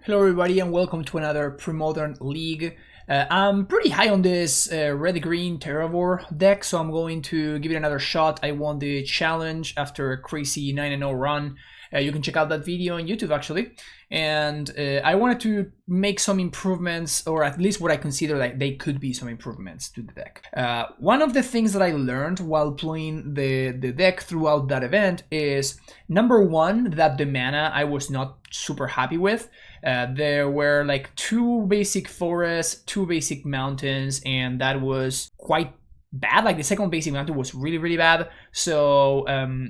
Hello everybody and welcome to another Pre-Modern League. I'm pretty high on this red-green TERRAOATH deck, so I'm going to give it another shot. I won the challenge after a crazy 9-0 run. You can check out that video on YouTube actually. And I wanted to make some improvements, or at least what I consider like they could be some improvements to the deck. One of the things that I learned while playing the deck throughout that event is, number one, that the mana I was not super happy with. There were like 2 basic forests, 2 basic mountains, and that was quite bad. Like the second basic mountain was really bad, so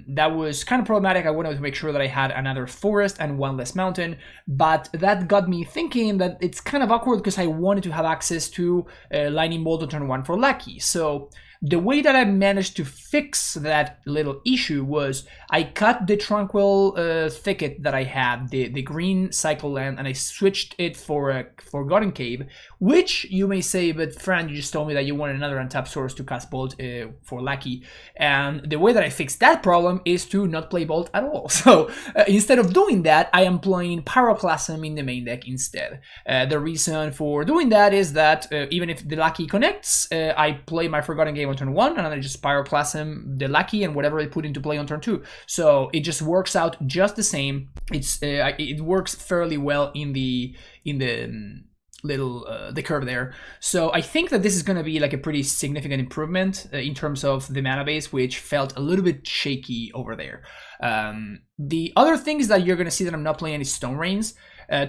that was kind of problematic. I wanted to make sure that I had another forest and 1 less mountain, but that got me thinking that it's kind of awkward because I wanted to have access to Lightning Bolt on turn 1 for Lucky. So the way that I managed to fix that little issue was I cut the Tranquil Thicket that I had, the green cycle land, and I switched it for a Forgotten Cave, which you may say, but Fran, you just told me that you wanted another untapped source to cast Bolt for Lucky. And the way that I fixed that problem is to not play Bolt at all. So instead of doing that, I am playing Pyroclasm in the main deck instead. The reason for doing that is that even if the Lucky connects, I play my Forgotten Cave on turn 1, and then I just Pyroclasm the Lucky and whatever I put into play on turn 2. So it just works out just the same. It works fairly well in the little the curve there. So I think that this is going to be like a pretty significant improvement in terms of the mana base, which felt a little bit shaky over there. The other things that you're going to see that I'm not playing is Stone Rains.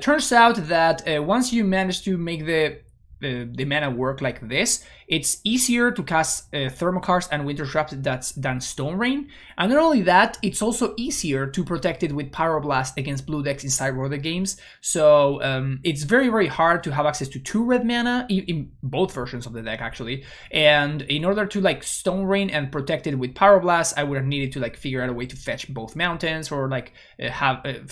Turns out that once you manage to make the mana work like this, it's easier to cast Thermokarst and Winter Traps than Stone Rain. And not only that, it's also easier to protect it with Pyroblast against blue decks in Sideboarder games. So it's very hard to have access to 2 red mana in both versions of the deck actually. And in order to like Stone Rain and protect it with Pyroblast, I would have needed to like figure out a way to fetch both mountains, or like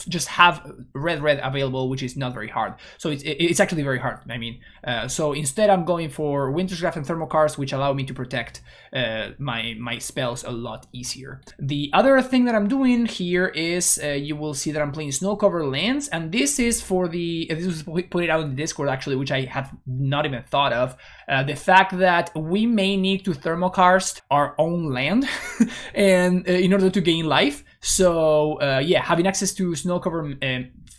just have red available, which is not very hard. So it's actually very hard. I mean, so instead I'm going for Winter's Draft and Thermokarst, which allow me to protect my spells a lot easier. The other thing that I'm doing here is you will see that I'm playing Snow Cover Lands, and this is for this was put it out in the Discord actually, which I have not even thought of. The fact that we may need to Thermokarst our own land and in order to gain life. So yeah, having access to Snow Cover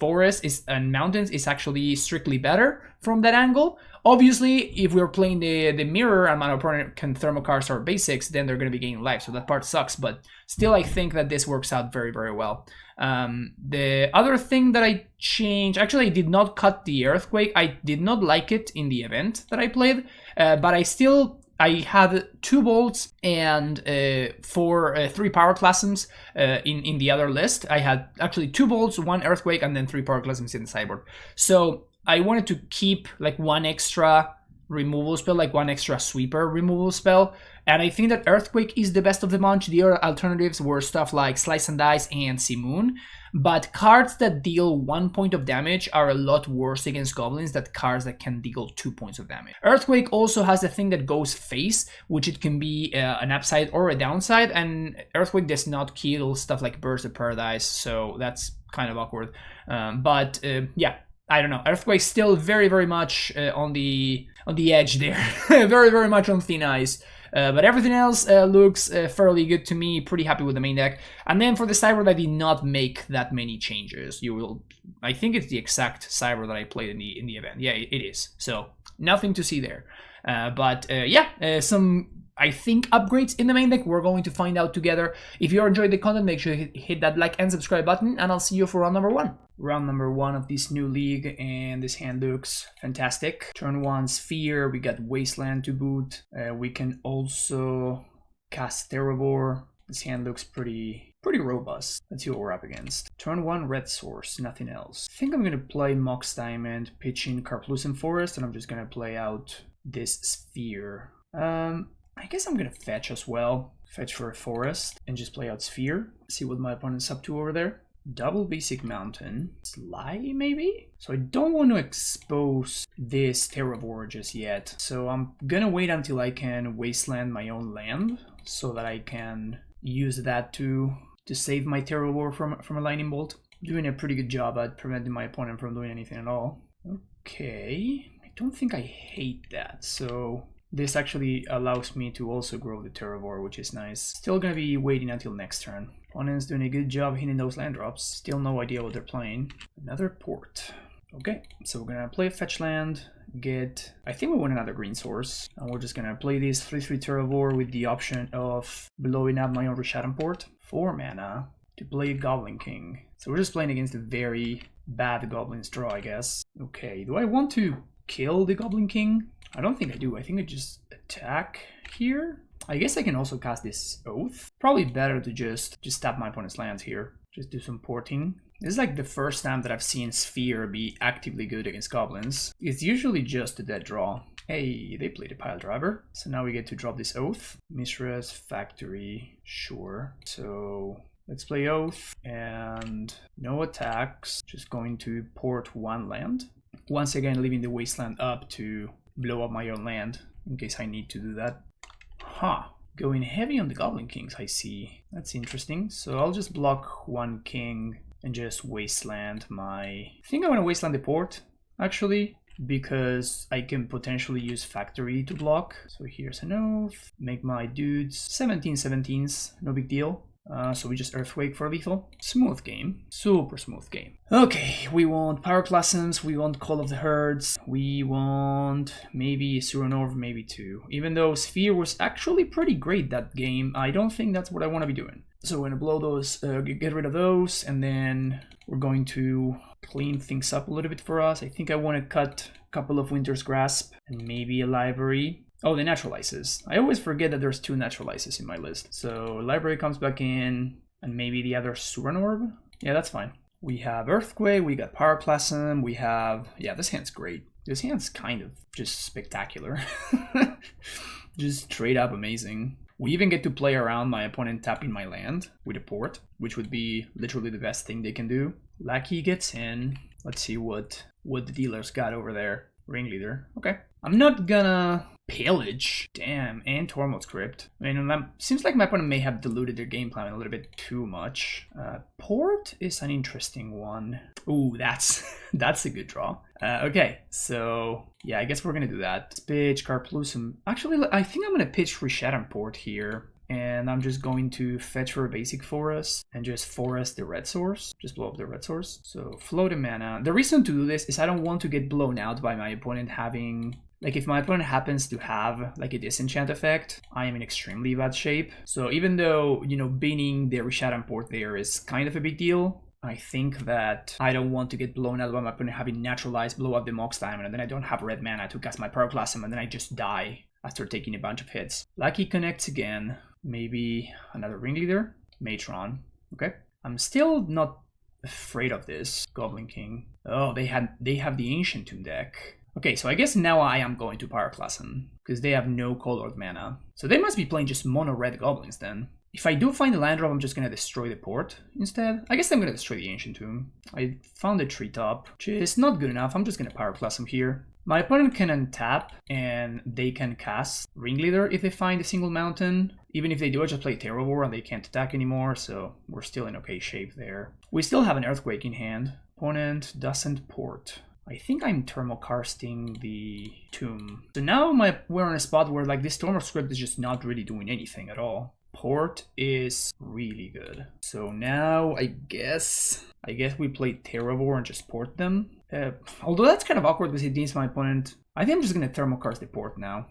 forests and mountains is actually strictly better from that angle. Obviously, if we're playing the mirror and my opponent can Thermokarst our basics, then they're going to be gaining life, so that part sucks, but still I think that this works out very well. The other thing that I changed, actually I did not cut the Earthquake. I did not like it in the event that I played, but I had 2 bolts and 3 Pyroclasms in the other list. I had actually 2 bolts, 1 Earthquake, and then 3 Pyroclasms in the sideboard. So I wanted to keep like 1 extra removal spell, like 1 extra sweeper removal spell. And I think that Earthquake is the best of the bunch. The other alternatives were stuff like Slice and Dice and Simoon. But cards that deal 1 point of damage are a lot worse against Goblins than cards that can deal 2 points of damage. Earthquake also has the thing that goes face, which it can be an upside or a downside, and Earthquake does not kill stuff like Burst of Paradise, so that's kind of awkward. But yeah, I don't know. Earthquake's still very much on the edge there, very much on thin ice. But everything else looks fairly good to me. Pretty happy with the main deck. And then for the sideboard, I did not make that many changes. I think it's the exact sideboard that I played in the event. Yeah, it is. So nothing to see there. But yeah, some, I think, upgrades in the main deck we're going to find out together. If you enjoyed the content, make sure you hit that like and subscribe button, and I'll see you for round number 1. Round number 1 of this new league, and this hand looks fantastic. Turn 1 Sphere, we got Wasteland to boot. We can also cast TERRAOATH. This hand looks pretty robust. Let's see what we're up against. Turn 1 Red Source, nothing else. I think I'm gonna play Mox Diamond, pitch in Carplucent Forest, and I'm just gonna play out this Sphere. I guess I'm gonna fetch as well. Fetch for a forest and just play out Sphere. See what my opponent's up to over there. Double basic mountain. Sligh maybe? So I don't want to expose this TERRAOATH just yet. So I'm gonna wait until I can wasteland my own land so that I can use that to save my TERRAOATH from a lightning bolt. doing a pretty good job at preventing my opponent from doing anything at all. Okay, I don't think I hate that. So this actually allows me to also grow the Terravore, which is nice. Still gonna be waiting until next turn. Opponent's doing a good job hitting those land drops. Still no idea what they're playing. Another port. Okay, so we're gonna play a fetch land, get... I think we want another green source. And we're just gonna play this 3/3 Terravore with the option of blowing up my own Rishadan port. 4 mana to play Goblin King. So we're just playing against a very bad Goblins draw, I guess. Okay, do I want to kill the Goblin King? I don't think I do. I think I just attack here. I guess I can also cast this Oath. Probably better to just tap my opponent's lands here. Just do some porting. This is like the first time that I've seen Sphere be actively good against Goblins. It's usually just a dead draw. Hey, they played a pile driver. So now we get to drop this Oath. Mishra's Factory, sure. So let's play Oath and no attacks. Just going to port 1 land. Once again, leaving the Wasteland up to blow up my own land in case I need to do that. Huh. Going heavy on the Goblin Kings, I see. That's interesting. So I'll just block 1 king and just wasteland my... I think I want to wasteland the port, actually, because I can potentially use Factory to block. So here's an Oath. Make my dudes 17/17s, no big deal. So we just Earthquake for lethal. Smooth game. Super smooth game. Okay, we want Pyroclasms, we want Call of the Herds, we want maybe Suranor, maybe 2. Even though Sphere was actually pretty great that game, I don't think that's what I want to be doing. So we're going to blow those, get rid of those, and then we're going to clean things up a little bit for us. I think I want to cut a couple of Winter's Grasp and maybe a Library. Oh, the Naturalizes. I always forget that there's 2 Naturalizes in my list. So Library comes back in, and maybe the other Suranor. Yeah, that's fine. We have Earthquake, we got Pyroclasm, we have... Yeah, this hand's great. This hand's kind of just spectacular. Just straight up amazing. We even get to play around my opponent tapping my land with a port, which would be literally the best thing they can do. Lackey gets in. Let's see what the dealer's got over there. Ringleader. Okay. I'm not gonna pillage. Damn, and Tormod's Crypt. I mean, seems like my opponent may have diluted their game plan a little bit too much. Port is an interesting one. Ooh, that's a good draw. Okay, so yeah, I guess we're gonna do that. Pitch Carplusum. Actually, I think I'm gonna pitch Rishadan Port here. And I'm just going to fetch for a basic forest and just forest the red source. Just blow up the red source. So float a mana. The reason to do this is I don't want to get blown out by my opponent having... Like if my opponent happens to have like a disenchant effect, I am in extremely bad shape. So even though, you know, binning the Rishadan Port there is kind of a big deal, I think that I don't want to get blown out by my opponent having naturalized, blow up the Mox Diamond, and then I don't have red mana to cast my Pyroclasm, and then I just die after taking a bunch of hits. Lucky connects again. Maybe another Ringleader. Matron. Okay. I'm still not afraid of this Goblin King. Oh, they have the Ancient Tomb deck. Okay, so I guess now I am going to Pyroclasm, because they have no colored mana. So they must be playing just mono red goblins then. If I do find a land drop, I'm just going to destroy the port instead. I guess I'm going to destroy the Ancient Tomb. I found a treetop, which is not good enough. I'm just going to Pyroclasm here. My opponent can untap, and they can cast Ringleader if they find a single mountain. Even if they do, I just play Terravore and they can't attack anymore, so we're still in okay shape there. We still have an Earthquake in hand. Opponent doesn't port. I think I'm thermokarsting the tomb. So now we're on a spot where like this Storm Script is just not really doing anything at all. Port is really good. So now I guess we play Terravore and just port them. Although that's kind of awkward because it means my opponent... I think I'm just going to thermokarst the port now.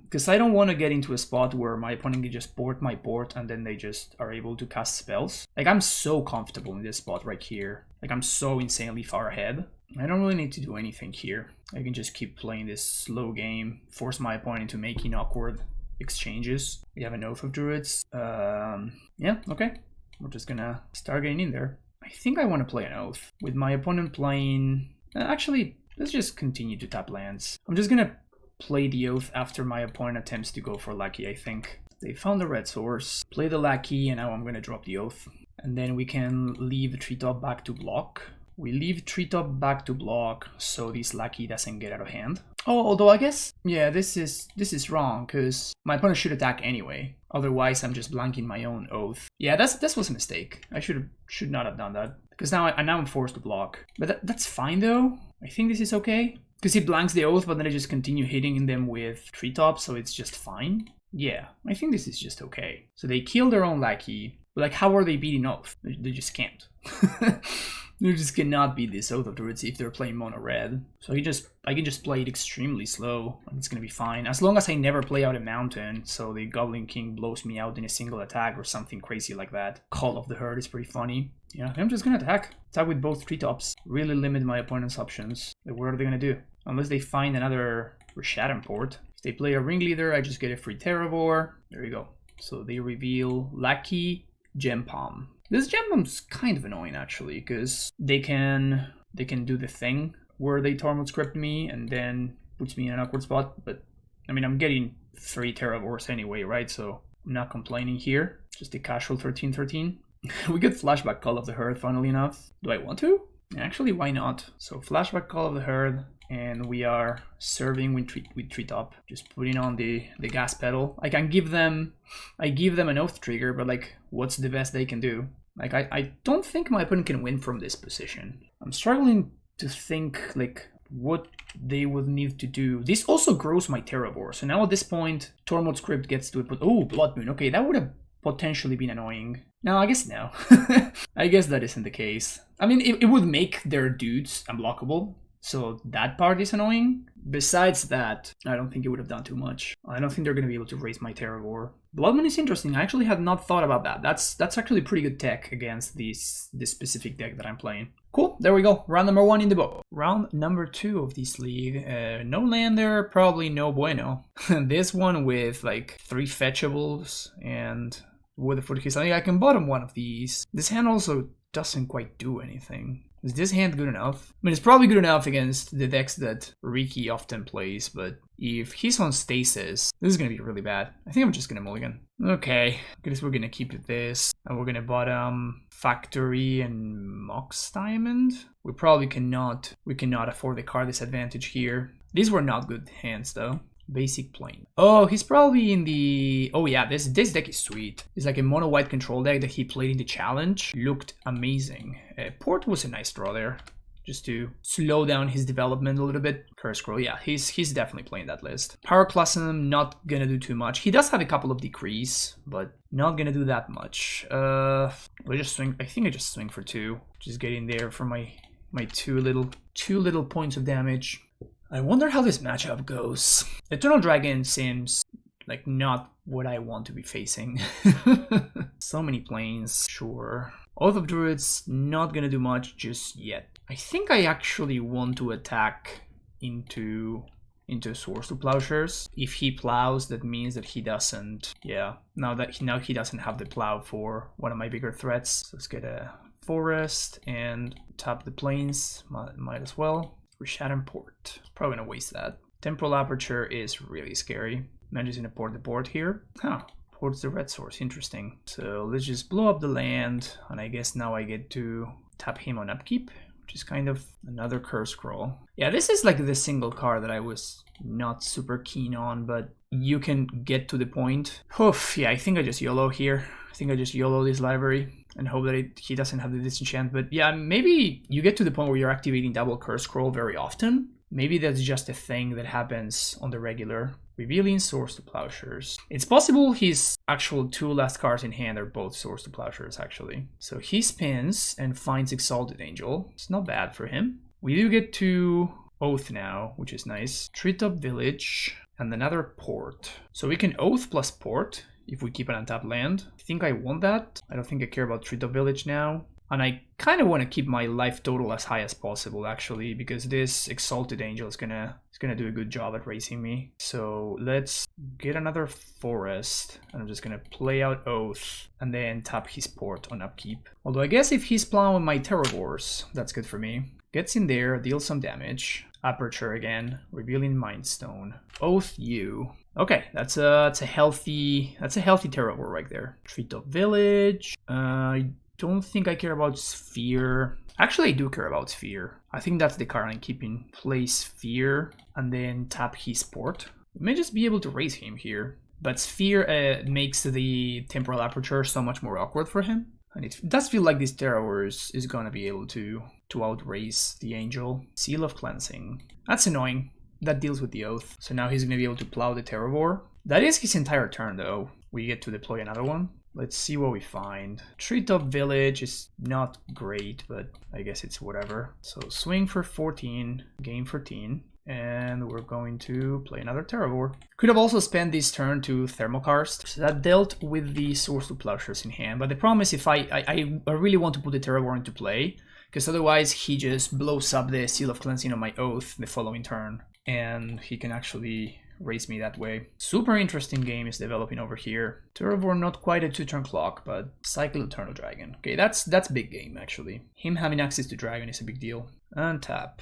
Because I don't want to get into a spot where my opponent can just port my port and then they just are able to cast spells. Like I'm so comfortable in this spot right here. Like I'm so insanely far ahead. I don't really need to do anything here. I can just keep playing this slow game, force my opponent into making awkward exchanges. We have an Oath of Druids. Yeah, okay. We're just gonna start getting in there. I think I want to play an Oath. With my opponent playing... actually, let's just continue to tap lands. I'm just gonna play the Oath after my opponent attempts to go for Lackey, I think. They found the red source, play the Lackey, and now I'm gonna drop the Oath. And then we can leave the treetop back to block. We leave treetop back to block so this Lucky doesn't get out of hand. Oh, although I guess, yeah, this is wrong because my opponent should attack anyway. Otherwise, I'm just blanking my own oath. Yeah, that was a mistake. I should not have done that because now I'm forced to block. But that's fine though. I think this is okay because he blanks the oath, but then I just continue hitting them with treetop, so it's just fine. Yeah, I think this is just okay. So they kill their own Lackey. But like, how are they beating oath? They just can't. You just cannot beat this Oath of Druids if they're playing mono red. So I can just play it extremely slow and it's gonna be fine. As long as I never play out a mountain, so the Goblin King blows me out in a single attack or something crazy like that. Call of the Herd is pretty funny. Yeah, I'm just gonna attack. Attack with both treetops. Really limit my opponent's options. Like, what are they gonna do? Unless they find another Rishadan port. If they play a Ringleader, I just get a free Terravor. There you go. So they reveal Lucky Gem Palm. This Gem Palm's kind of annoying actually, because they can do the thing where they Tormod script me and then puts me in an awkward spot. But I mean, I'm getting 3 Terravors anyway, right? So I'm not complaining here. Just a casual 13-13. We get Flashback Call of the Herd, funnily enough. Do I want to? Actually, why not? So Flashback Call of the Herd, and we are serving with treetop. Just putting on the gas pedal. I give them an oath trigger, but like, what's the best they can do? Like, I don't think my opponent can win from this position. I'm struggling to think like what they would need to do. This also grows my Terravor. So now at this point, Tormod script gets to it. But oh, Blood Moon. Okay, that would have potentially been annoying. No, I guess no. I guess that isn't the case. I mean, it would make their dudes unblockable. So that part is annoying. Besides that, I don't think it would have done too much. I don't think they're going to be able to raise my Terravor. Blood Moon is interesting. I actually had not thought about that. That's actually pretty good tech against this specific deck that I'm playing. Cool, there we go. Round number 1 in the book. Round number 2 of this league. No lander, probably no bueno. This one with like 3 fetchables and with a foot kiss. I think I can bottom one of these. This hand also doesn't quite do anything. Is this hand good enough? I mean, it's probably good enough against the decks that Ricky often plays, but if he's on stasis, this is going to be really bad. I think I'm just going to mulligan. Okay, I guess we're going to keep it this. And we're going to bottom Factory and Mox Diamond. We probably cannot afford the card disadvantage here. These were not good hands though. Basic plane. Oh, he's probably in the... Oh yeah, this deck is sweet. It's like a mono white control deck that he played in the challenge. Looked amazing. Port was a nice draw there, just to slow down his development a little bit. Curse Scroll, yeah, he's definitely playing that list. Pyroclasm, not gonna do too much. He does have a couple of decrees, but not gonna do that much. We just swing. I think I just swing for 2. Just getting there for my two little points of damage. I wonder how this matchup goes. Eternal Dragon seems like not what I want to be facing. So many planes, sure. Oath of Druids, not gonna do much just yet. I think I actually want to attack into Swords to Plowshares. If he plows, that means that he doesn't. Yeah, now he doesn't have the plow for one of my bigger threats. So let's get a forest and tap the plains. Might as well. Rishadan Port. Probably gonna waste that. Temporal Aperture is really scary. I'm just gonna port the board here. Huh. Ports the red source. Interesting. So let's just blow up the land, and I guess now I get to tap him on upkeep, which is kind of another Curse Scroll. Yeah, this is like the single card that I was not super keen on, but you can get to the point. Oof, yeah, I think I just YOLO here. I think I just YOLO this library and hope that he doesn't have the disenchant. But yeah, maybe you get to the point where you're activating double Curse Scroll very often. Maybe that's just a thing that happens on the regular. Revealing Swords to Plowshares. It's possible his actual 2 last cards in hand are both Swords to Plowshares, actually. So he spins and finds Exalted Angel. It's not bad for him. We do get to Oath now, which is nice. Treetop Village and another Port. So we can Oath plus Port if we keep an untapped land. I think I want that. I don't think I care about Treetop Village now. And I kind of want to keep my life total as high as possible, actually, because this Exalted Angel is gonna do a good job at raising me. So let's get another forest, and I'm just gonna play out Oath and then tap his Port on upkeep. Although I guess if he's plowing my Terravors, that's good for me. Gets in there, deals some damage. Aperture again, revealing Mind Stone. Oath you. Okay, that's a healthy Terravor right there. Treetop Village. I don't think I care about Sphere. Actually, I do care about Sphere. I think that's the card I'm keeping. Play Sphere and then tap his port. We may just be able to raise him here. But Sphere makes the temporal aperture so much more awkward for him. And it does feel like this TERRAOATH is gonna be able to outraise the Angel. Seal of Cleansing. That's annoying. That deals with the Oath. So now he's gonna be able to plow the Terravor. That is his entire turn though. We get to deploy another one. Let's see what we find. Treetop Village is not great, but I guess it's whatever. So swing for 14, game 14. And we're going to play another Terravor. Could have also spent this turn to Thermokarst. So that dealt with the Source to Plowshares in hand. But the problem is if I really want to put the Terravor into play, because otherwise he just blows up the Seal of Cleansing on my Oath the following turn. And he can actually raise me that way. Super interesting game is developing over here. Terravor not quite a 2-turn clock, but Cycle Eternal Dragon. Okay, that's big game actually. Him having access to Dragon is a big deal. Untap.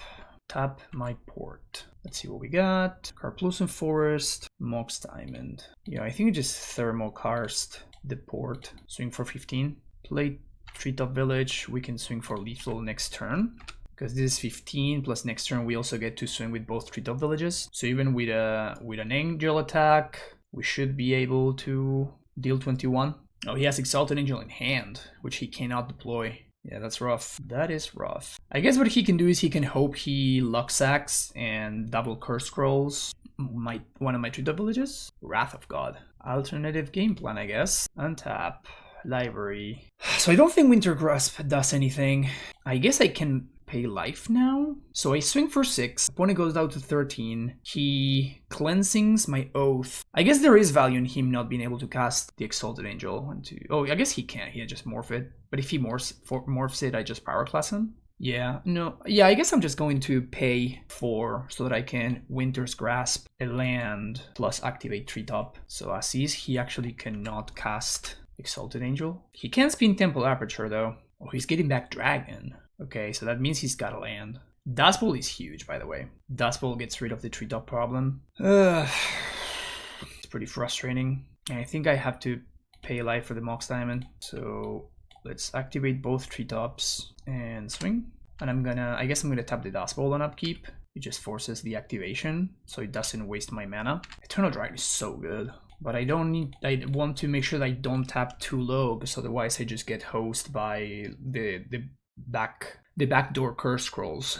Tap my port. Let's see what we got. Karplusan Forest, Mox Diamond. Yeah, I think we just Thermokarst the port. Swing for 15. Play Treetop Village. We can swing for lethal next turn. Because this is 15 plus next turn we also get to swing with both Treetop Villages. So even with an Angel attack, we should be able to deal 21. Oh, he has Exalted Angel in hand, which he cannot deploy. Yeah, that's rough. That is rough. I guess what he can do is he can hope he luck sacks and double curse scrolls one of my Treetop Villages. Wrath of God. Alternative game plan, I guess. Untap. Library. So I don't think Winter Grasp does anything. I guess I can pay life now. So I swing for 6. Opponent goes down to 13. He cleansings my Oath. I guess there is value in him not being able to cast the Exalted Angel. Oh, I guess he can't. He just morph it. But if he morphs it, I just power class him. Yeah, no. Yeah, I guess I'm just going to pay 4 so that I can Winter's Grasp a land plus activate Treetop. So as is, he actually cannot cast Exalted Angel. He can spin Temple Aperture though. Oh, he's getting back Dragon. Okay, so that means he's got a land. Dust Bowl is huge, by the way. Dust Bowl gets rid of the Treetop problem. It's pretty frustrating. And I think I have to pay life for the Mox Diamond. So let's activate both Treetops and swing. And I guess I'm gonna tap the Dust Bowl on upkeep. It just forces the activation, so it doesn't waste my mana. Eternal Dragon is so good. But I want to make sure that I don't tap too low, because otherwise I just get hosed by the backdoor curse scrolls.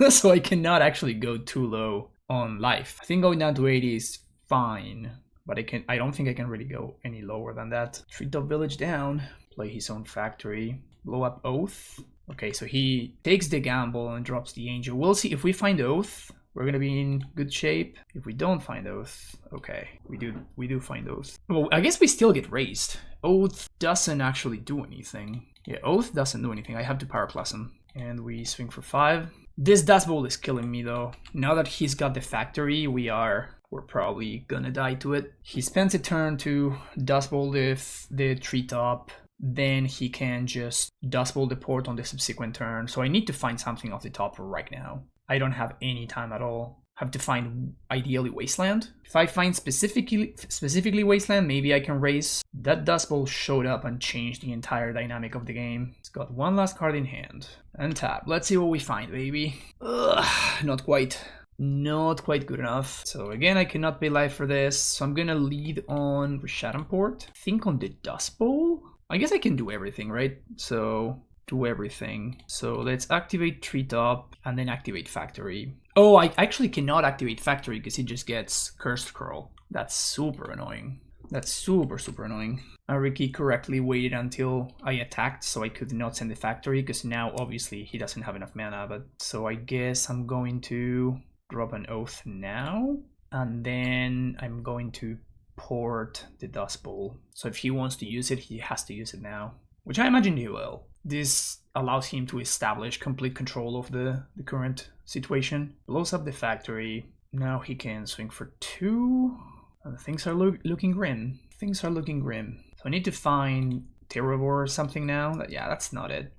So I cannot actually go too low on life. I think going down to 80 is fine, but I don't think I can really go any lower than that. Treetop Village down, play his own factory, blow up Oath. Okay, so he takes the gamble and drops the Angel. We'll see if we find Oath. We're gonna be in good shape. If we don't find Oath, okay, we do find Oath. Well, I guess we still get raised. Oath doesn't actually do anything. Yeah, Oath doesn't do anything. I have to power class him. And we swing for 5. This Dust Bowl is killing me though. Now that he's got the factory, we're probably gonna die to it. He spends a turn to Dust Bowl the Treetop. Then he can just Dust Bowl the port on the subsequent turn. So I need to find something off the top right now. I don't have any time at all. Have to find ideally Wasteland. If I find specifically Wasteland, maybe I can raise. That Dust Bowl showed up and changed the entire dynamic of the game. It's got one last card in hand. Untap. Let's see what we find, baby. Ugh, not quite good enough. So again, I cannot pay life for this. So I'm gonna lead on Rishadan Port. Think on the Dust Bowl. I guess I can do everything, right? So do everything. So let's activate Treetop and then activate Factory. Oh, I actually cannot activate Factory because it just gets Cursed Curl. That's super annoying. That's super annoying. Ariki correctly waited until I attacked so I could not send the Factory because now obviously he doesn't have enough mana. But so I guess I'm going to drop an Oath now and then I'm going to port the Dust Bowl. So if he wants to use it, he has to use it now, which I imagine he will. This allows him to establish complete control of the current situation. Blows up the Factory. Now he can swing for 2. And things are looking grim. Things are looking grim. So I need to find Terravor or something now. Yeah, that's not it.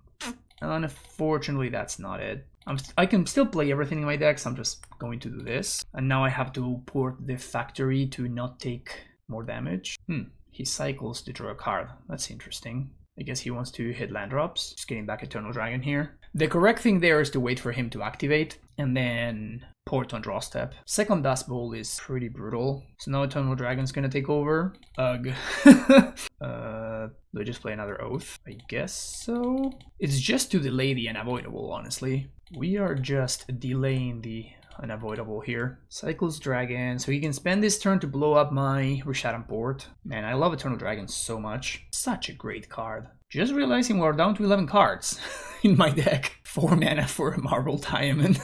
Unfortunately, that's not it. I can still play everything in my deck, so I'm just going to do this. And now I have to port the Factory to not take more damage. He cycles to draw a card. That's interesting. I guess he wants to hit land drops. Just getting back Eternal Dragon here. The correct thing there is to wait for him to activate and then port on draw step. Second Dust Bowl is pretty brutal. So now Eternal Dragon's gonna take over. Ugh. Do I just play another Oath? I guess so. It's just to delay the unavoidable, honestly. We are just delaying the unavoidable here. Cycles Dragon, so he can spend this turn to blow up my Rishadan port. Man, I love Eternal Dragon so much. Such a great card. Just realizing we're down to 11 cards in my deck. 4 mana for a Marble Diamond.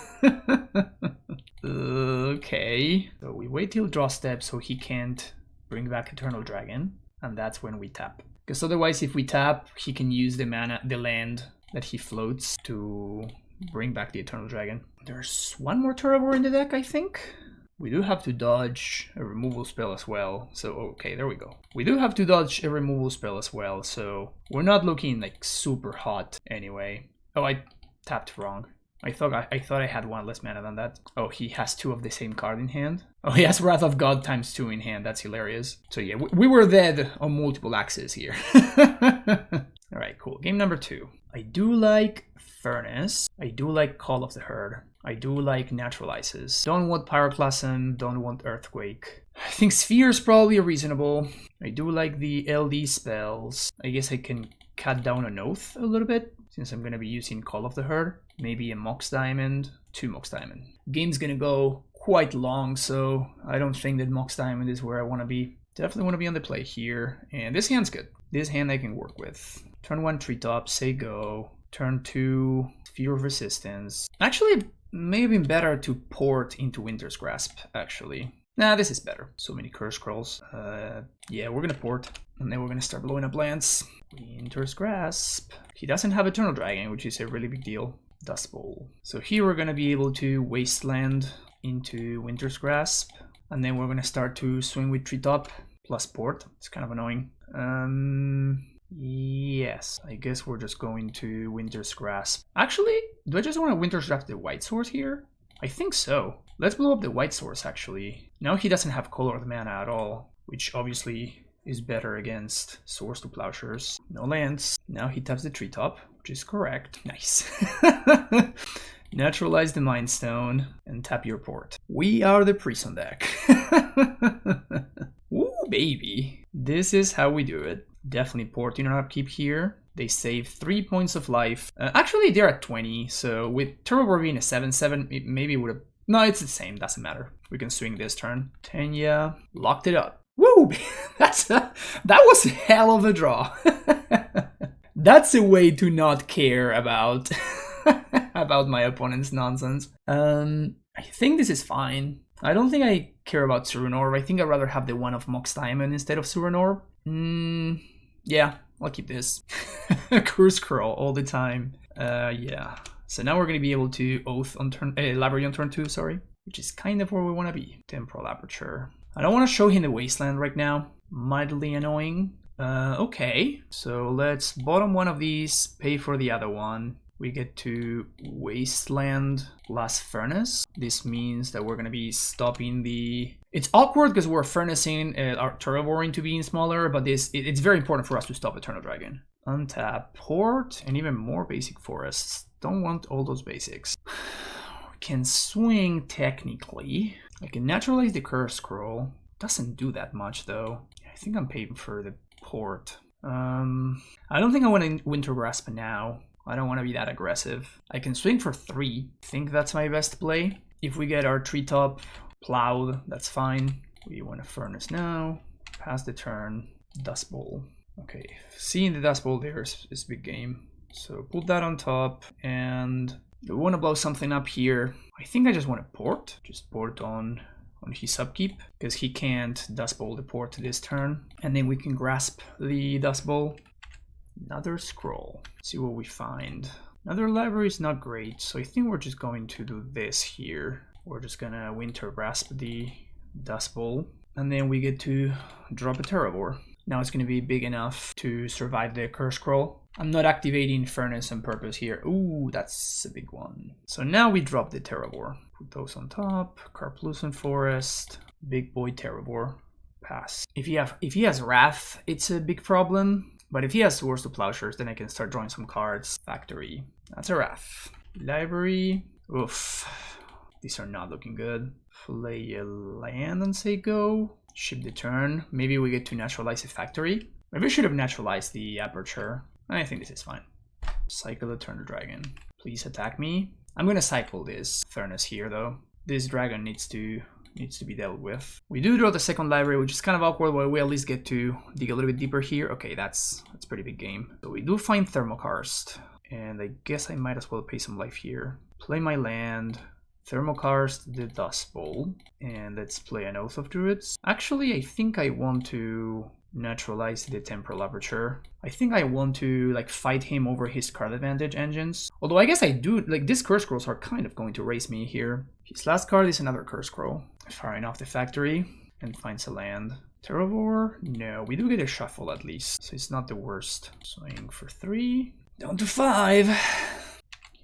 Okay. So we wait till draw step so he can't bring back Eternal Dragon. And that's when we tap. Because otherwise if we tap, he can use the land that he floats to bring back the Eternal Dragon. There's one more Terror in the deck, I think. We do have to dodge a removal spell as well. So, okay, there we go. We do have to dodge a removal spell as well. So we're not looking like super hot anyway. Oh, I tapped wrong. I thought I had one less mana than that. Oh, he has 2 of the same card in hand. Oh, he has Wrath of God times 2 in hand. That's hilarious. So yeah, we were dead on multiple axes here. All right, cool. Game number 2. I do like Furnace. I do like Call of the Herd. I do like Naturalizes. Don't want Pyroclasm, don't want Earthquake. I think Sphere is probably reasonable. I do like the LD spells. I guess I can cut down on Oath a little bit, since I'm going to be using Call of the Herd. Maybe a Mox Diamond, 2 Mox Diamond. Game's going to go quite long, so I don't think that Mox Diamond is where I want to be. Definitely want to be on the play here, and this hand's good. This hand I can work with. Turn 1 Treetop, say go. Turn 2 Sphere of Resistance. Actually, may have been better to port into Winter's Grasp, actually. Nah, this is better. So many Curse Scrolls. Yeah, we're gonna port, and then we're gonna start blowing up lands. Winter's Grasp. He doesn't have Eternal Dragon, which is a really big deal. Dust Bowl. So here we're gonna be able to Wasteland into Winter's Grasp, and then we're gonna start to swing with Treetop plus port. It's kind of annoying. Yes, I guess we're just going to Winter's Grasp. Actually, do I just want to Winter's Grasp the white source here? I think so. Let's blow up the white source, actually. Now he doesn't have colored mana at all, which obviously is better against Swords to Plowshares. No lands. Now he taps the Treetop, which is correct. Nice. Naturalize the Mind Stone and tap your port. We are the Prison deck. Ooh, baby. This is how we do it. Definitely porting on upkeep here. They save 3 points of life. Actually, they're at 20, so with Turbo being a 7/7, it maybe would have... No, it's the same, doesn't matter. We can swing this turn. Tenya, locked it up. Woo! That was a hell of a draw. That's a way to not care about, about my opponent's nonsense. I think this is fine. I don't think I care about Suranor. I think I'd rather have the one of Mox Diamond instead of Suranor. Yeah, I'll keep this. Curse Scroll all the time. Yeah. So now we're going to be able to Oath on turn, Library on turn 2, sorry. Which is kind of where we want to be. Temporal Aperture. I don't want to show him the Wasteland right now. Mildly annoying. Okay. So let's bottom one of these, pay for the other one. We get to Wasteland Last Furnace. This means that we're going to be stopping the... It's awkward because we're furnacing our Terror into being smaller, but it's very important for us to stop Eternal Dragon. Untap, port, and even more basic forests. Don't want all those basics. Can swing technically. I can naturalize the Curse Scroll. Doesn't do that much though. I think I'm paying for the port. I don't think I want to Winter Grasp now. I don't want to be that aggressive. I can swing for 3. I think that's my best play. If we get our Treetop plowed, that's fine. We want to Furnace now. Pass the turn. Dust Bowl. Okay, seeing the Dust Bowl there is big game. So put that on top, and we want to blow something up here. I think I just want to port. Just port on his upkeep, because he can't Dust Bowl the port this turn. And then we can grasp the Dust Bowl. Another scroll. See what we find. Another library is not great, so I think we're just going to do this here. We're just gonna Winter Grasp the Dust Bowl, and then we get to drop a Terravor. Now it's gonna be big enough to survive the Curse Scroll. I'm not activating Furnace on purpose here. Ooh, that's a big one. So now we drop the Terravor. Put those on top. Carplucent Forest. Big boy Terravor. Pass. If he has Wrath, it's a big problem. But if he has Swords to Plowshares, then I can start drawing some cards. Factory. That's a Wrath. Library. Oof. These are not looking good. Play a land and say go. Ship the turn. Maybe we get to naturalize a factory. Maybe we should have naturalized the Aperture. I think this is fine. Cycle the turn the dragon. Please attack me. I'm gonna cycle this Fairness here though. This dragon needs to be dealt with. We do draw the second library, which is kind of awkward, but we at least get to dig a little bit deeper here. Okay, that's pretty big game. So we do find Thermokarst, and I guess I might as well pay some life here. Play my land, Thermokarst the Dust Bowl, and let's play an Oath of Druids. Actually, I think I want to naturalize the Temporal Aperture. I think I want to like fight him over his card advantage engines. Although I guess I do, like these Curse Scrolls are kind of going to race me here. His last card is another Curse Scroll. Firing off the factory and finds a land. Terravor? No, we do get a shuffle at least, so it's not the worst. Swing for 3. Down to 5.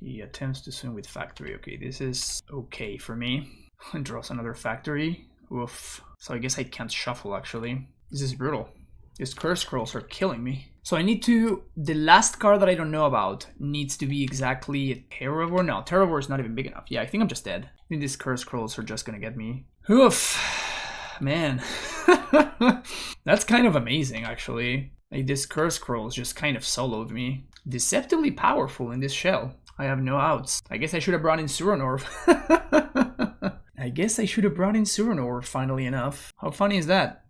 He attempts to swing with factory. Okay, this is okay for me. And draws another factory. Oof. So I guess I can't shuffle actually. This is brutal. These Curse Scrolls are killing me. So I need to... The last card that I don't know about needs to be exactly a Terravor. No, Terravor is not even big enough. Yeah, I think I'm just dead. I think these Curse Scrolls are just gonna get me. Oof. Man. That's kind of amazing, actually. Like, this Curse Scrolls just kind of soloed me. Deceptively powerful in this shell. I have no outs. I guess I should have brought in Suranor. I guess I should have brought in Suranor, funnily enough. How funny is that?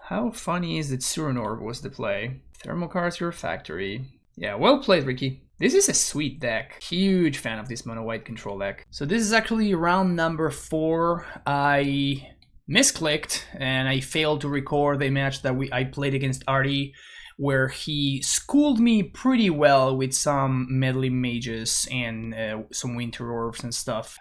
How funny is that Suranor was the play? Thermokarst your factory. Yeah, well played, Ricky. This is a sweet deck. Huge fan of this mono white control deck. So this is actually round number 4. I misclicked and I failed to record the match that I played against Artie, where he schooled me pretty well with some Meddling Mages and some Winter Orbs and stuff.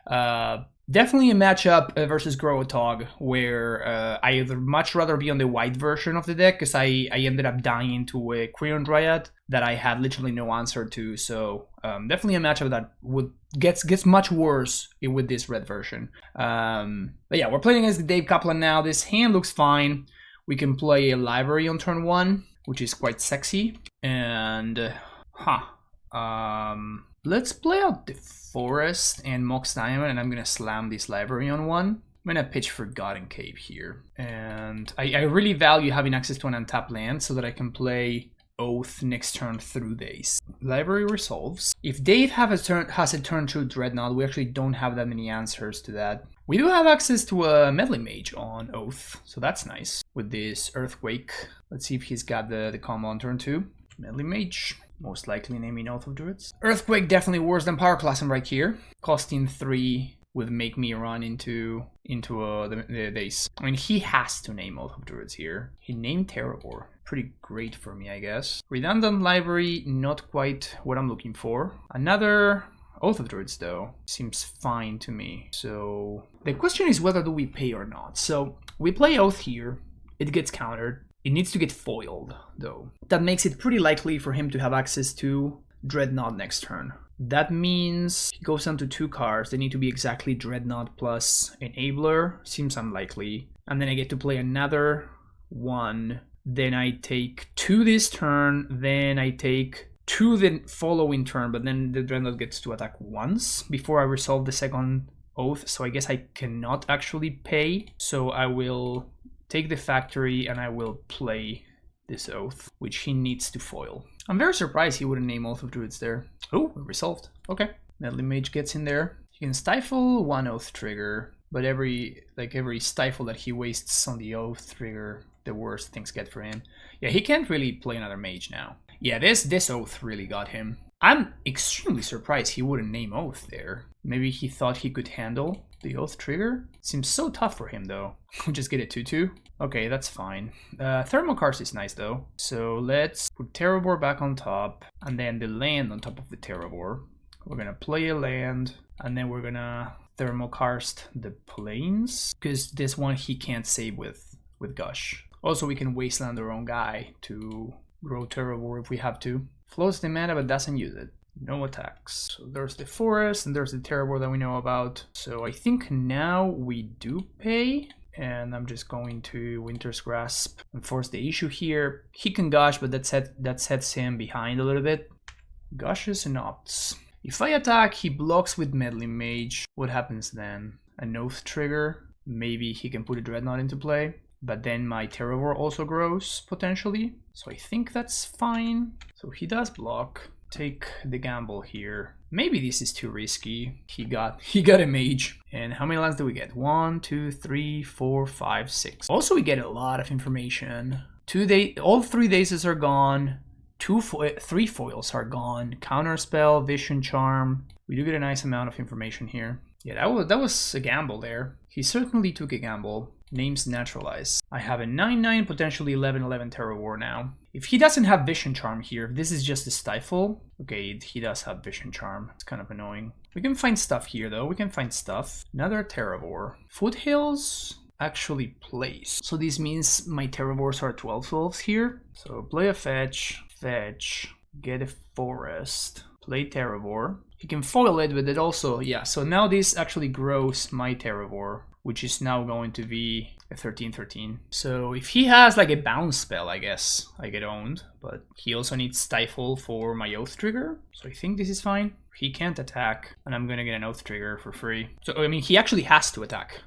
Definitely a matchup versus Growtog where I'd much rather be on the white version of the deck, because I ended up dying to a Creon Dryad that I had literally no answer to. So definitely a matchup that gets much worse with this red version. But yeah, we're playing against Dave Kaplan now. This hand looks fine. We can play a library on turn 1, which is quite sexy. And let's play out the Forest and Mox Diamond, and I'm gonna slam this library on 1. I'm gonna pitch Forgotten Cave here. And I really value having access to an untapped land so that I can play Oath next turn through days. Library resolves. If Dave has a turn 2 Dreadnought, we actually don't have that many answers to that. We do have access to a Meddling Mage on Oath, so that's nice. With this Earthquake, let's see if he's got the combo on turn 2. Meddling Mage. Most likely naming Oath of Druids. Earthquake definitely worse than Power Classing right here. Costing 3 would make me run into the days. I mean, he has to name Oath of Druids here. He named Terravor. Pretty great for me, I guess. Redundant library, not quite what I'm looking for. Another Oath of Druids, though, seems fine to me. So the question is whether do we pay or not. So we play Oath here. It gets countered. It needs to get foiled, though. That makes it pretty likely for him to have access to Dreadnought next turn. That means he goes down to 2 cards. They need to be exactly Dreadnought plus Enabler. Seems unlikely. And then I get to play another 1. Then I take 2 this turn. Then I take 2 the following turn. But then the Dreadnought gets to attack once before I resolve the second Oath. So I guess I cannot actually pay. So I will take the factory and I will play this Oath, which he needs to foil. I'm very surprised he wouldn't name Oath of Druids there. Oh, resolved. Okay. Meddling Mage gets in there. He can stifle 1 Oath trigger, but every stifle that he wastes on the Oath trigger, the worse things get for him. Yeah, he can't really play another Mage now. Yeah, this Oath really got him. I'm extremely surprised he wouldn't name Oath there. Maybe he thought he could handle the Oath trigger? Seems so tough for him, though. We'll just get a 2-2. Okay, that's fine. Thermokarst is nice, though. So let's put Terravor back on top, and then the land on top of the Terravor. We're gonna play a land, and then we're gonna Thermokarst the Plains, because this one he can't save with Gush. Also, we can Wasteland our own guy to grow Terravor if we have to. Floats the mana, but doesn't use it. No attacks. So there's the Forest, and there's the Terravor that we know about. So I think now we do pay. And I'm just going to Winter's Grasp and force the issue here. He can gush, but that sets him behind a little bit. Gushes and opts. If I attack, he blocks with Meddling Mage. What happens then? An Oath trigger. Maybe he can put a Dreadnought into play. But then my Terror also grows, potentially. So I think that's fine. So he does block. Take the gamble here. Maybe this is too risky. He got a mage. And how many lands do we get? 1, 2, 3, 4, 5, 6. Also, we get a lot of information. All 3 dazes are gone. 3 foils are gone. Counterspell, Vision Charm. We do get a nice amount of information here. Yeah, that was a gamble there. He certainly took a gamble. Names Naturalize. I have a 9/9, potentially 11/11 Terror War now. If he doesn't have Vision Charm here, if this is just a Stifle, okay, he does have Vision Charm. It's kind of annoying. We can find stuff here though. We can find stuff. Another Terror War. Foothills actually plays. So this means my Terror Wars are 12/12s here. So play a fetch, get a forest, play Terror War. He can foil it, but it also, yeah. So now this actually grows my Terror War, which is now going to be a 13/13. So if he has like a bounce spell, I guess I get owned, but he also needs Stifle for my Oath trigger. So I think this is fine. He can't attack, and I'm gonna get an Oath trigger for free. So, I mean, he actually has to attack,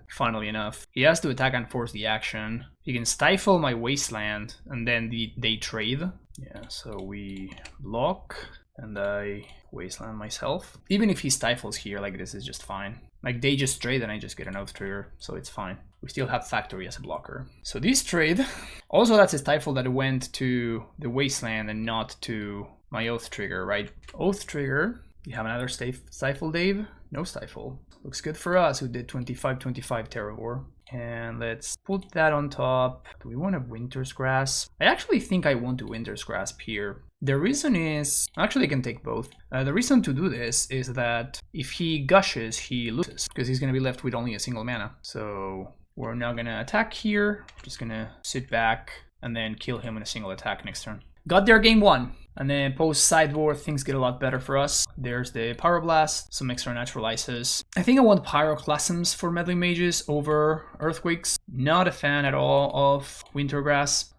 funnily enough. He has to attack and force the action. He can Stifle my Wasteland, and then they trade. Yeah, so we block, and I Wasteland myself. Even if he Stifles here, like this is just fine. Like they just trade and I just get an Oath trigger, so it's fine. We still have Factory as a blocker. So this trade, also that's a Stifle that went to the Wasteland and not to my Oath trigger, right? Oath trigger, you have another Stifle, Dave? No Stifle. Looks good for us who did 25/25 Terror War. And let's put that on top. Do we want a Winter's Grasp? I actually think I want to Winter's Grasp here. The reason is, actually I can take both. The reason to do this is that if he gushes, he loses, because he's going to be left with only a single mana. So we're now going to attack here. Just going to sit back and then kill him in a single attack next turn. Got there game 1. And then post sideboard, things get a lot better for us. There's the Pyroblast, some extra Naturalizes. I think I want Pyroclasms for Meddling Mages over Earthquakes. Not a fan at all of Winter's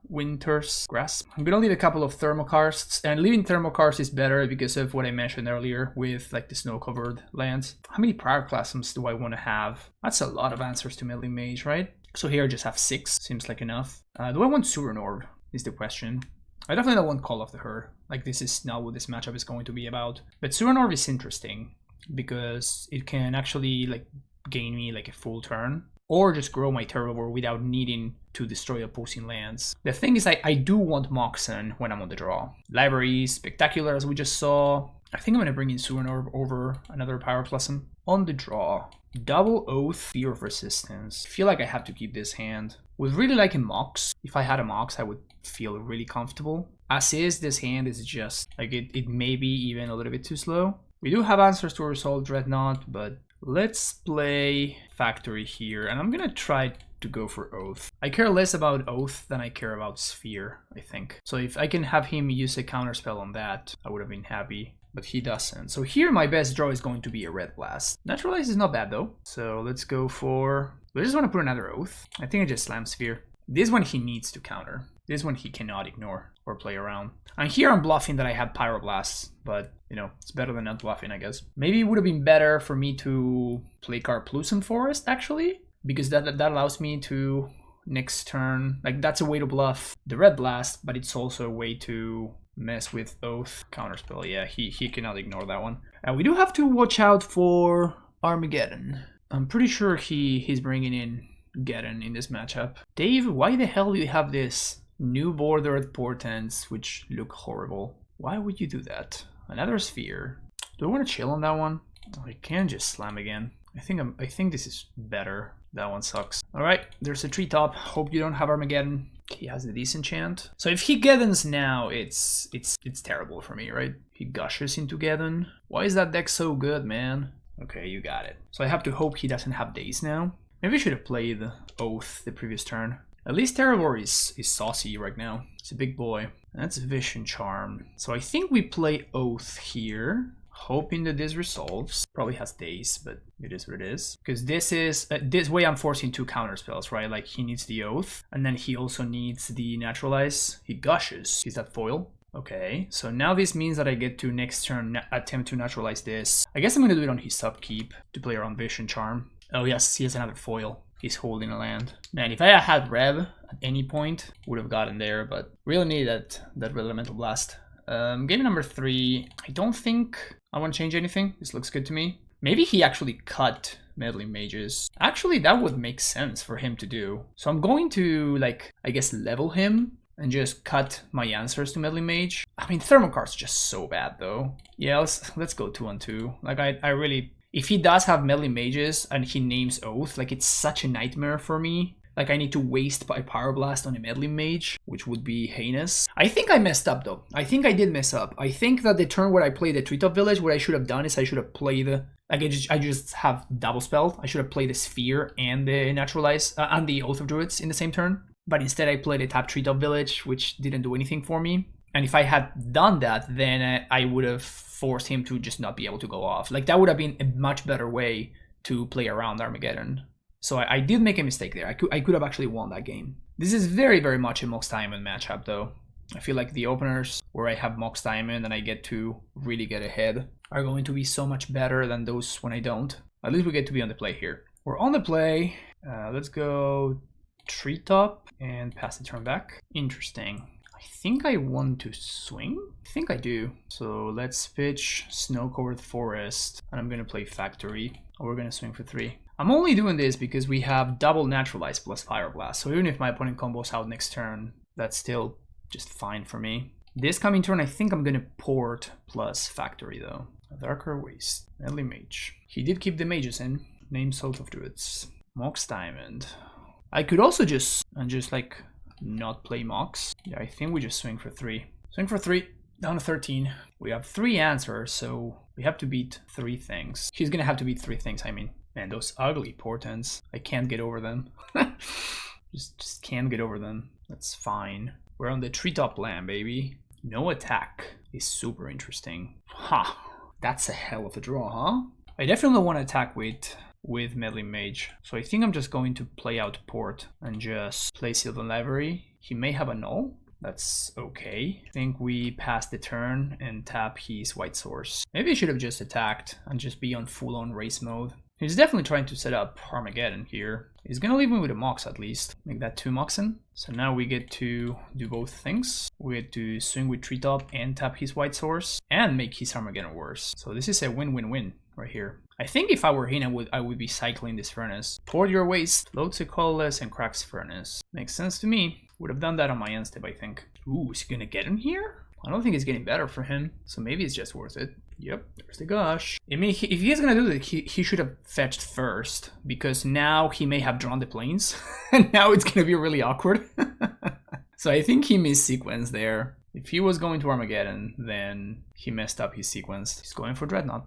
Grasp. I'm gonna leave a couple of Thermokarsts, and leaving Thermokarst is better because of what I mentioned earlier with like the snow-covered lands. How many Pyroclasms do I want to have? That's a lot of answers to Meddling Mage, right? So here I just have 6, seems like enough. Do I want Suranor is the question. I definitely don't want Call of the Herd. Like this is not what this matchup is going to be about. But Suranor is interesting because it can actually like gain me like a full turn or just grow my Terror War without needing to destroy opposing lands. The thing is I do want Moxen when I'm on the draw. Library is spectacular as we just saw. I think I'm going to bring in Suranor over another Pyroclasm. On the draw, double Oath, Fear of Resistance. I feel like I have to keep this hand. Would really like a Mox. If I had a Mox, I would feel really comfortable. As is, this hand is just, like it may be even a little bit too slow. We do have answers to Resolve Dreadnought, but let's play Factory here. And I'm going to try to go for Oath. I care less about Oath than I care about Sphere, I think. So if I can have him use a counterspell on that, I would have been happy. But he doesn't. So here my best draw is going to be a Red Blast. Naturalize is not bad though. So let's go for... I just want to put another Oath. I think I just Slam Sphere. This one he needs to counter. This one he cannot ignore or play around. And here I'm bluffing that I have Pyroblasts. But, you know, it's better than not bluffing, I guess. Maybe it would have been better for me to play Karplusan Forest, actually. Because that allows me to, next turn... Like, that's a way to bluff the Red Blast. But it's also a way to... mess with Oath. Counterspell, yeah, he cannot ignore that one. We do have to watch out for Armageddon. I'm pretty sure he's bringing in Geddon in this matchup. Dave, why the hell do you have this new bordered portents which look horrible? Why would you do that? Another Sphere. Do I want to chill on that one? I can just slam again. I think this is better. That one sucks. All right, there's a treetop. Hope you don't have Armageddon. He has the disenchant. So if he Geddons now, it's terrible for me, right? He gushes into Geddon. Why is that deck so good, man? Okay, you got it. So I have to hope he doesn't have Daze now. Maybe I should have played Oath the previous turn. At least Terror War is saucy right now. It's a big boy. That's Vision Charm. So I think we play Oath here. hoping that this resolves. Probably has days, but it is what it is. Because this is, this way I'm forcing 2 counter spells, right? Like he needs the Oath, and then he also needs the Naturalize. He gushes. Is that foil? Okay, so now this means that I get to next turn attempt to naturalize this. I guess I'm gonna do it on his upkeep to play around Vision Charm. Oh yes, he has another foil. He's holding a land. Man, if I had Rev at any point, would have gotten there, but really need that Elemental Blast. Game number 3, I don't think I want to change anything. This looks good to me. Maybe he actually cut Meddling Mages. Actually, that would make sense for him to do. So I'm going to, like, I guess level him and just cut my answers to Meddling Mage. I mean, Thermokar's just so bad, though. Yeah, let's go 2-on-2. Like, I really... If he does have Meddling Mages and he names Oath, like, it's such a nightmare for me. Like, I need to waste my Power Blast on a Meddling Mage, which would be heinous. I think I messed up, though. I think I did mess up. I think that the turn where I played the Treetop Village, what I should have done is I should have played... Like, I just have double spelled. I should have played the Sphere and the Naturalize, and the Oath of Druids in the same turn. But instead I played a tap Treetop Village, which didn't do anything for me. And if I had done that, then I would have forced him to just not be able to go off. Like, that would have been a much better way to play around Armageddon. So I did make a mistake there. I could have actually won that game. This is very, very much a Mox Diamond matchup, though. I feel like the openers where I have Mox Diamond and I get to really get ahead are going to be so much better than those when I don't. At least we get to be on the play here. We're on the play. Let's go Treetop and pass the turn back. Interesting. I think I want to swing. I think I do. So let's pitch Snow-Covered Forest, and I'm gonna play Factory. And we're gonna swing for 3. I'm only doing this because we have double Naturalize plus Fire Blast. So even if my opponent combos out next turn, that's still just fine for me. This coming turn, I think I'm gonna port plus Factory though. Darker Waste, Meddling Mage. He did keep the mages in. Name Salt of Druids. Mox Diamond. I could also just like not play Mox. Yeah, I think we just swing for 3. Swing for 3, down to 13. We have 3 answers, so we have to beat 3 things. He's gonna have to beat 3 things, I mean. Man, those ugly portents. I can't get over them. just can't get over them. That's fine. We're on the Treetop Land, baby. No attack is super interesting. Ha! That's a hell of a draw, huh? I definitely want to attack with Meddling Mage. So I think I'm just going to play out Port and just play Sylvan Library. He may have a null. That's okay. I think we pass the turn and tap his White Source. Maybe I should have just attacked and just be on full-on race mode. He's definitely trying to set up Armageddon here. He's gonna leave me with a Mox at least. Make that 2 Moxen. So now we get to do both things. We get to swing with Treetop and tap his White Source and make his Armageddon worse. So this is a win-win-win right here. I think if I were him, I would be cycling this Furnace. Toward your waste, floats a Colorless and cracks Furnace. Makes sense to me. Would have done that on my end step, I think. Ooh, is he gonna get him here? I don't think it's getting better for him. So maybe it's just worth it. Yep, there's the gush. I mean, if he's gonna do that, he should have fetched first, because now he may have drawn the planes, and now it's gonna be really awkward. So I think he missed sequence there. If he was going to Armageddon, then he messed up his sequence. He's going for Dreadnought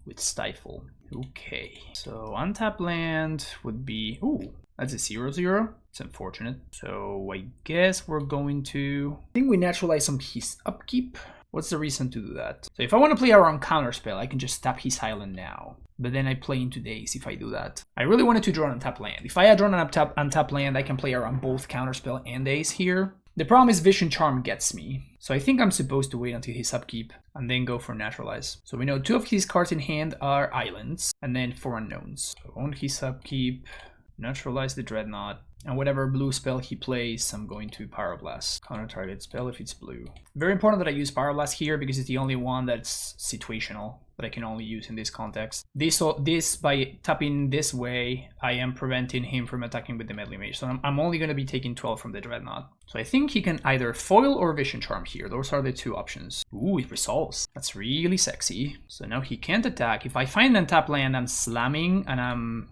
with Stifle. Okay, so untap land would be... Ooh, that's a 0/0. It's unfortunate. So I guess we're going to... I think we naturalize some his upkeep. What's the reason to do that? So if I want to play around Counterspell, I can just tap his island now. But then I play into days if I do that. I really wanted to draw an untap land. If I had drawn an untap land, I can play around both Counterspell and days here. The problem is Vision Charm gets me. So I think I'm supposed to wait until his upkeep and then go for Naturalize. So we know 2 of his cards in hand are islands and then 4 unknowns. So on his upkeep, Naturalize the Dreadnought. And whatever blue spell he plays, I'm going to Pyroblast. Counter target spell if it's blue. Very important that I use Pyroblast here because it's the only one that's situational that I can only use in this context. This by tapping this way, I am preventing him from attacking with the Meddling Mage. So I'm only going to be taking 12 from the Dreadnought. So I think he can either foil or Vision Charm here. Those are the 2 options. Ooh, it resolves. That's really sexy. So now he can't attack. If I find an untap land, I'm slamming and I'm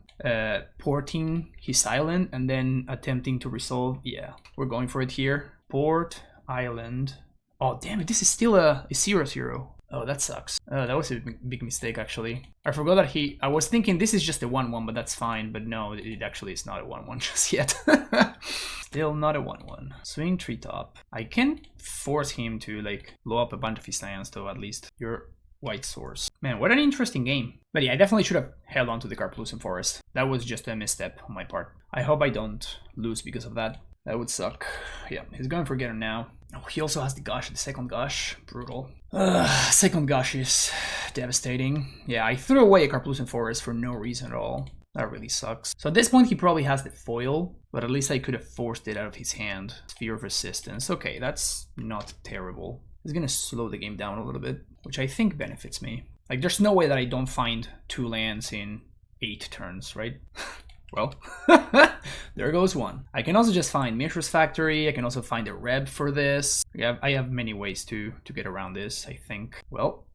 porting his island and then attempting to resolve. Yeah, we're going for it here. Port, island. Oh, damn it, this is still a 0/0. Oh, that sucks. That was a big mistake, actually. I forgot that I was thinking this is just a 1/1, but that's fine. But no, it actually is not a 1/1 just yet. Still not a 1/1. Swing Treetop. I can force him to, like, blow up a bunch of his lands, though, at least. white source. Man, what an interesting game. But yeah, I definitely should have held on to the Karplusan Forest. That was just a misstep on my part. I hope I don't lose because of that. That would suck. Yeah, he's going for Getter now. Oh, he also has the Gush, the second Gush. Brutal. Second Gush is devastating. Yeah, I threw away a Karplusan Forest for no reason at all. That really sucks. So at this point, he probably has the foil, but at least I could have forced it out of his hand. Sphere of Resistance. Okay, that's not terrible. It's gonna slow the game down a little bit, which I think benefits me. Like, there's no way that I don't find 2 lands in 8 turns, right? Well, there goes one. I can also just find Mishra's Factory. I can also find a Reb for this. Yeah, I have many ways to get around this, I think. Well,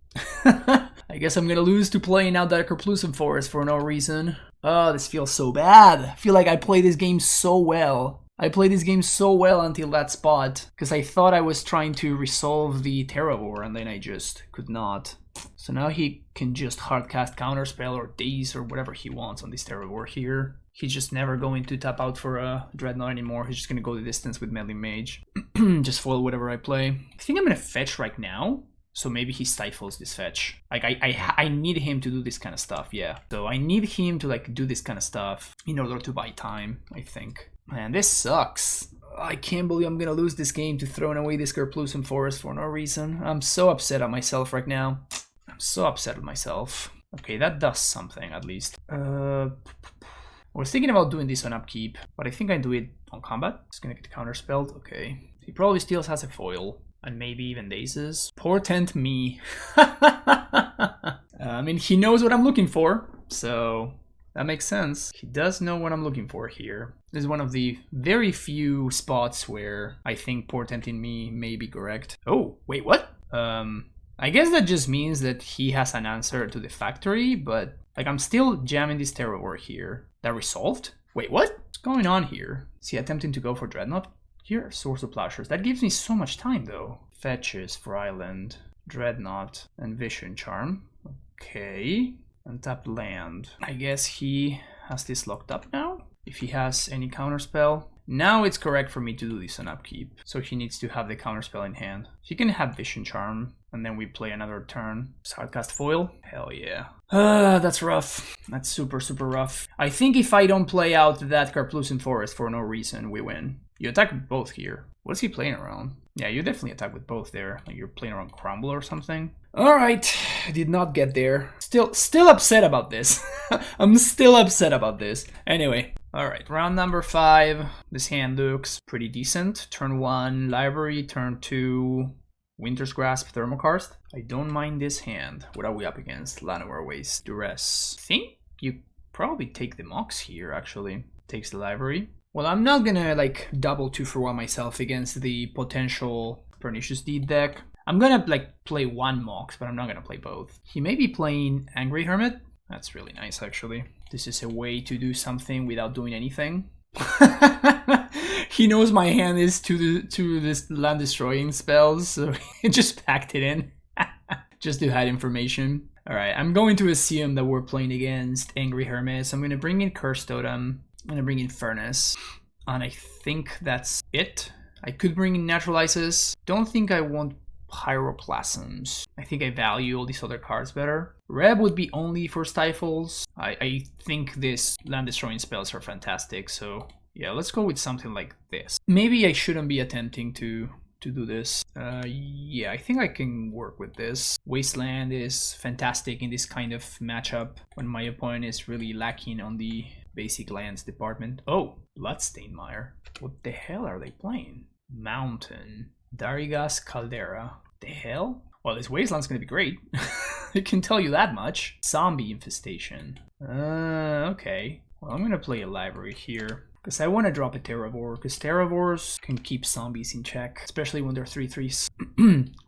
I guess I'm gonna lose to playing out that Karplusan Forest for no reason. Oh, this feels so bad. I feel like I played this game so well. I played this game so well until that spot, because I thought I was trying to resolve the Terra War, and then I just could not. So now he can just hardcast Counterspell or Daze or whatever he wants on this Terra War here. He's just never going to tap out for a Dreadnought anymore. He's just going to go the distance with Melee Mage. Just foil whatever I play. I think I'm going to fetch right now. So maybe he stifles this fetch. Like, I need him to do this kind of stuff, yeah. So I need him to, like, do this kind of stuff in order to buy time, I think. Man, this sucks. I can't believe I'm gonna lose this game to throwing away this Karplusan Forest for no reason. I'm so upset at myself right now. I'm so upset at myself. Okay, that does something, at least. I was thinking about doing this on upkeep, but I think I do it on combat. It's gonna get counterspelled. Okay. He probably still has a foil. And maybe even Dazes. Portent me. I mean, he knows what I'm looking for, so that makes sense. He does know what I'm looking for here. This is one of the very few spots where I think Portenting me may be correct. Oh, wait, what? I guess that just means that he has an answer to the factory, but like I'm still jamming this Terror War here. That resolved? Wait, what? What's going on here? Is he attempting to go for Dreadnought? Here, Source of Plowshares. That gives me so much time, though. Fetches for Island, Dreadnought, and Vision Charm. Okay. Untapped land. I guess he has this locked up now. If he has any counterspell. Now it's correct for me to do this on upkeep. So he needs to have the counterspell in hand. He can have Vision Charm, and then we play another turn. Hardcast foil? Hell yeah. That's rough. That's super, super rough. I think if I don't play out that Karplusan Forest for no reason, we win. You attack with both here. What's he playing around? Yeah, you definitely attack with both there. Like you're playing around Crumble or something. Alright, did not get there. Still upset about this. I'm still upset about this. Anyway, alright, round number 5. This hand looks pretty decent. Turn 1, Library. Turn 2, Winter's Grasp, Thermokarst. I don't mind this hand. What are we up against? Llanowar Waste, Duress. I think you probably take the Mox here, actually. Takes the Library. Well, I'm not gonna, like, double 2-for-1 myself against the potential Pernicious Deed deck. I'm gonna, like, play 1 Mox, but I'm not gonna play both. He may be playing Angry Hermit. That's really nice, actually. This is a way to do something without doing anything. He knows my hand is to this land destroying spells, so he just packed it in. Just to hide information. Alright, I'm going to assume that we're playing against Angry Hermit, so I'm gonna bring in Curse Totem. I'm gonna bring in Furnace, and I think that's it. I could bring in Naturalizes. Don't think I want Pyroclasms. I think I value all these other cards better. Reb would be only for Stifles. I think these land destroying spells are fantastic, so yeah, let's go with something like this. Maybe I shouldn't be attempting to do this. Yeah, I think I can work with this. Wasteland is fantastic in this kind of matchup when my opponent is really lacking on the basic lands department. Oh, Bloodstained Mire. What the hell are they playing? Mountain. Darigas Caldera. The hell? Well, this Wasteland's gonna be great. I can tell you that much. Zombie Infestation. Okay. Well, I'm gonna play a Library here. Because I want to drop a Terravor, because Terravors can keep zombies in check, especially when they're 3/3s.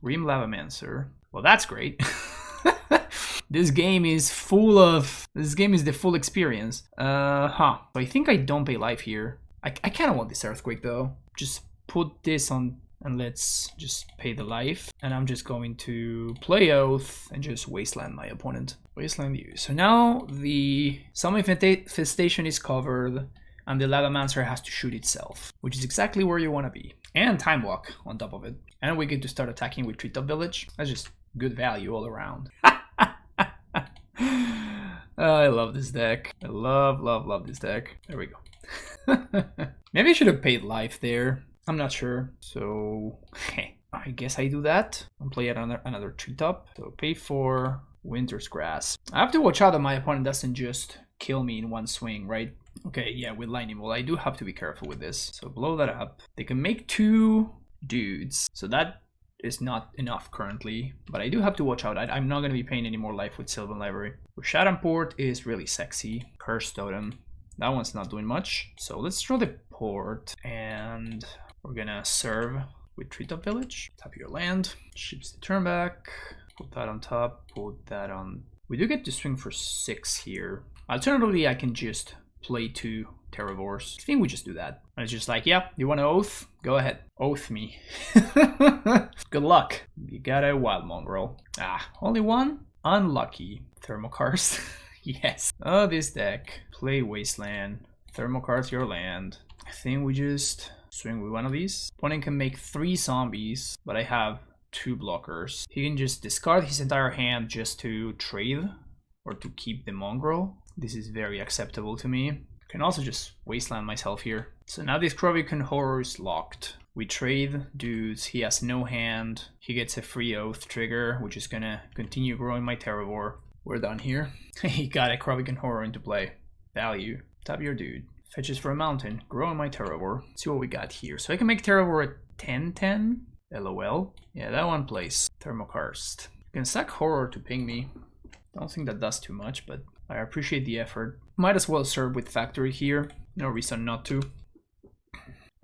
Ream Lavamancer. Well, that's great. This game is the full experience. So I think I don't pay life here. I kind of want this Earthquake though. Just put this on and let's just pay the life. And I'm just going to play Oath and just Wasteland my opponent. Wasteland you. So now the Zombie Infestation is covered and the Lavamancer has to shoot itself, which is exactly where you want to be. And Time Walk on top of it. And we get to start attacking with Treetop Village. Let's just good value all around. I love this deck. I love this deck. There we go. Maybe I should have paid life there. I'm not sure. So, okay. I guess I do that and play another treetop. So pay for Winter's Grasp. I have to watch out that my opponent doesn't just kill me in one swing, right? Okay, yeah, with Lightning Bolt, I do have to be careful with this. So blow that up. They can make 2 dudes. So that is not enough currently, but I do have to watch out. I'm not going to be paying any more life with Sylvan Library. Shadow Port is really sexy. Curse Totem. That one's not doing much. So let's draw the port, and we're going to serve with Treetop Village. Tap your land. Ships the turn back. Put that on top. Put that on. We do get to swing for 6 here. Alternatively, I can just play 2 Terravores. I think we just do that. And it's just like, yeah, you want to oath? Go ahead. Oath me. Good luck. You got a Wild Mongrel. Ah, only one? Unlucky. Thermokarst. Yes. Oh, this deck. Play Wasteland. Thermokarst your land. I think we just swing with one of these. Opponent can make 3 zombies, but I have 2 blockers. He can just discard his entire hand just to trade or to keep the Mongrel. This is very acceptable to me. I can also just wasteland myself here. So now this Krovikan Horror is locked. We trade dudes. He has no hand. He gets a free oath trigger, which is gonna continue growing my Terravore. We're done here. He got a Krovikan Horror into play. Value. Tap your dude. Fetches for a mountain. Growing my Terravore. Let's see what we got here. So I can make Terravore at 10-10. LOL. Yeah, that one plays. Thermokarst. You can sack Horror to ping me. Don't think that does too much, but I appreciate the effort. Might as well serve with Factory here. No reason not to.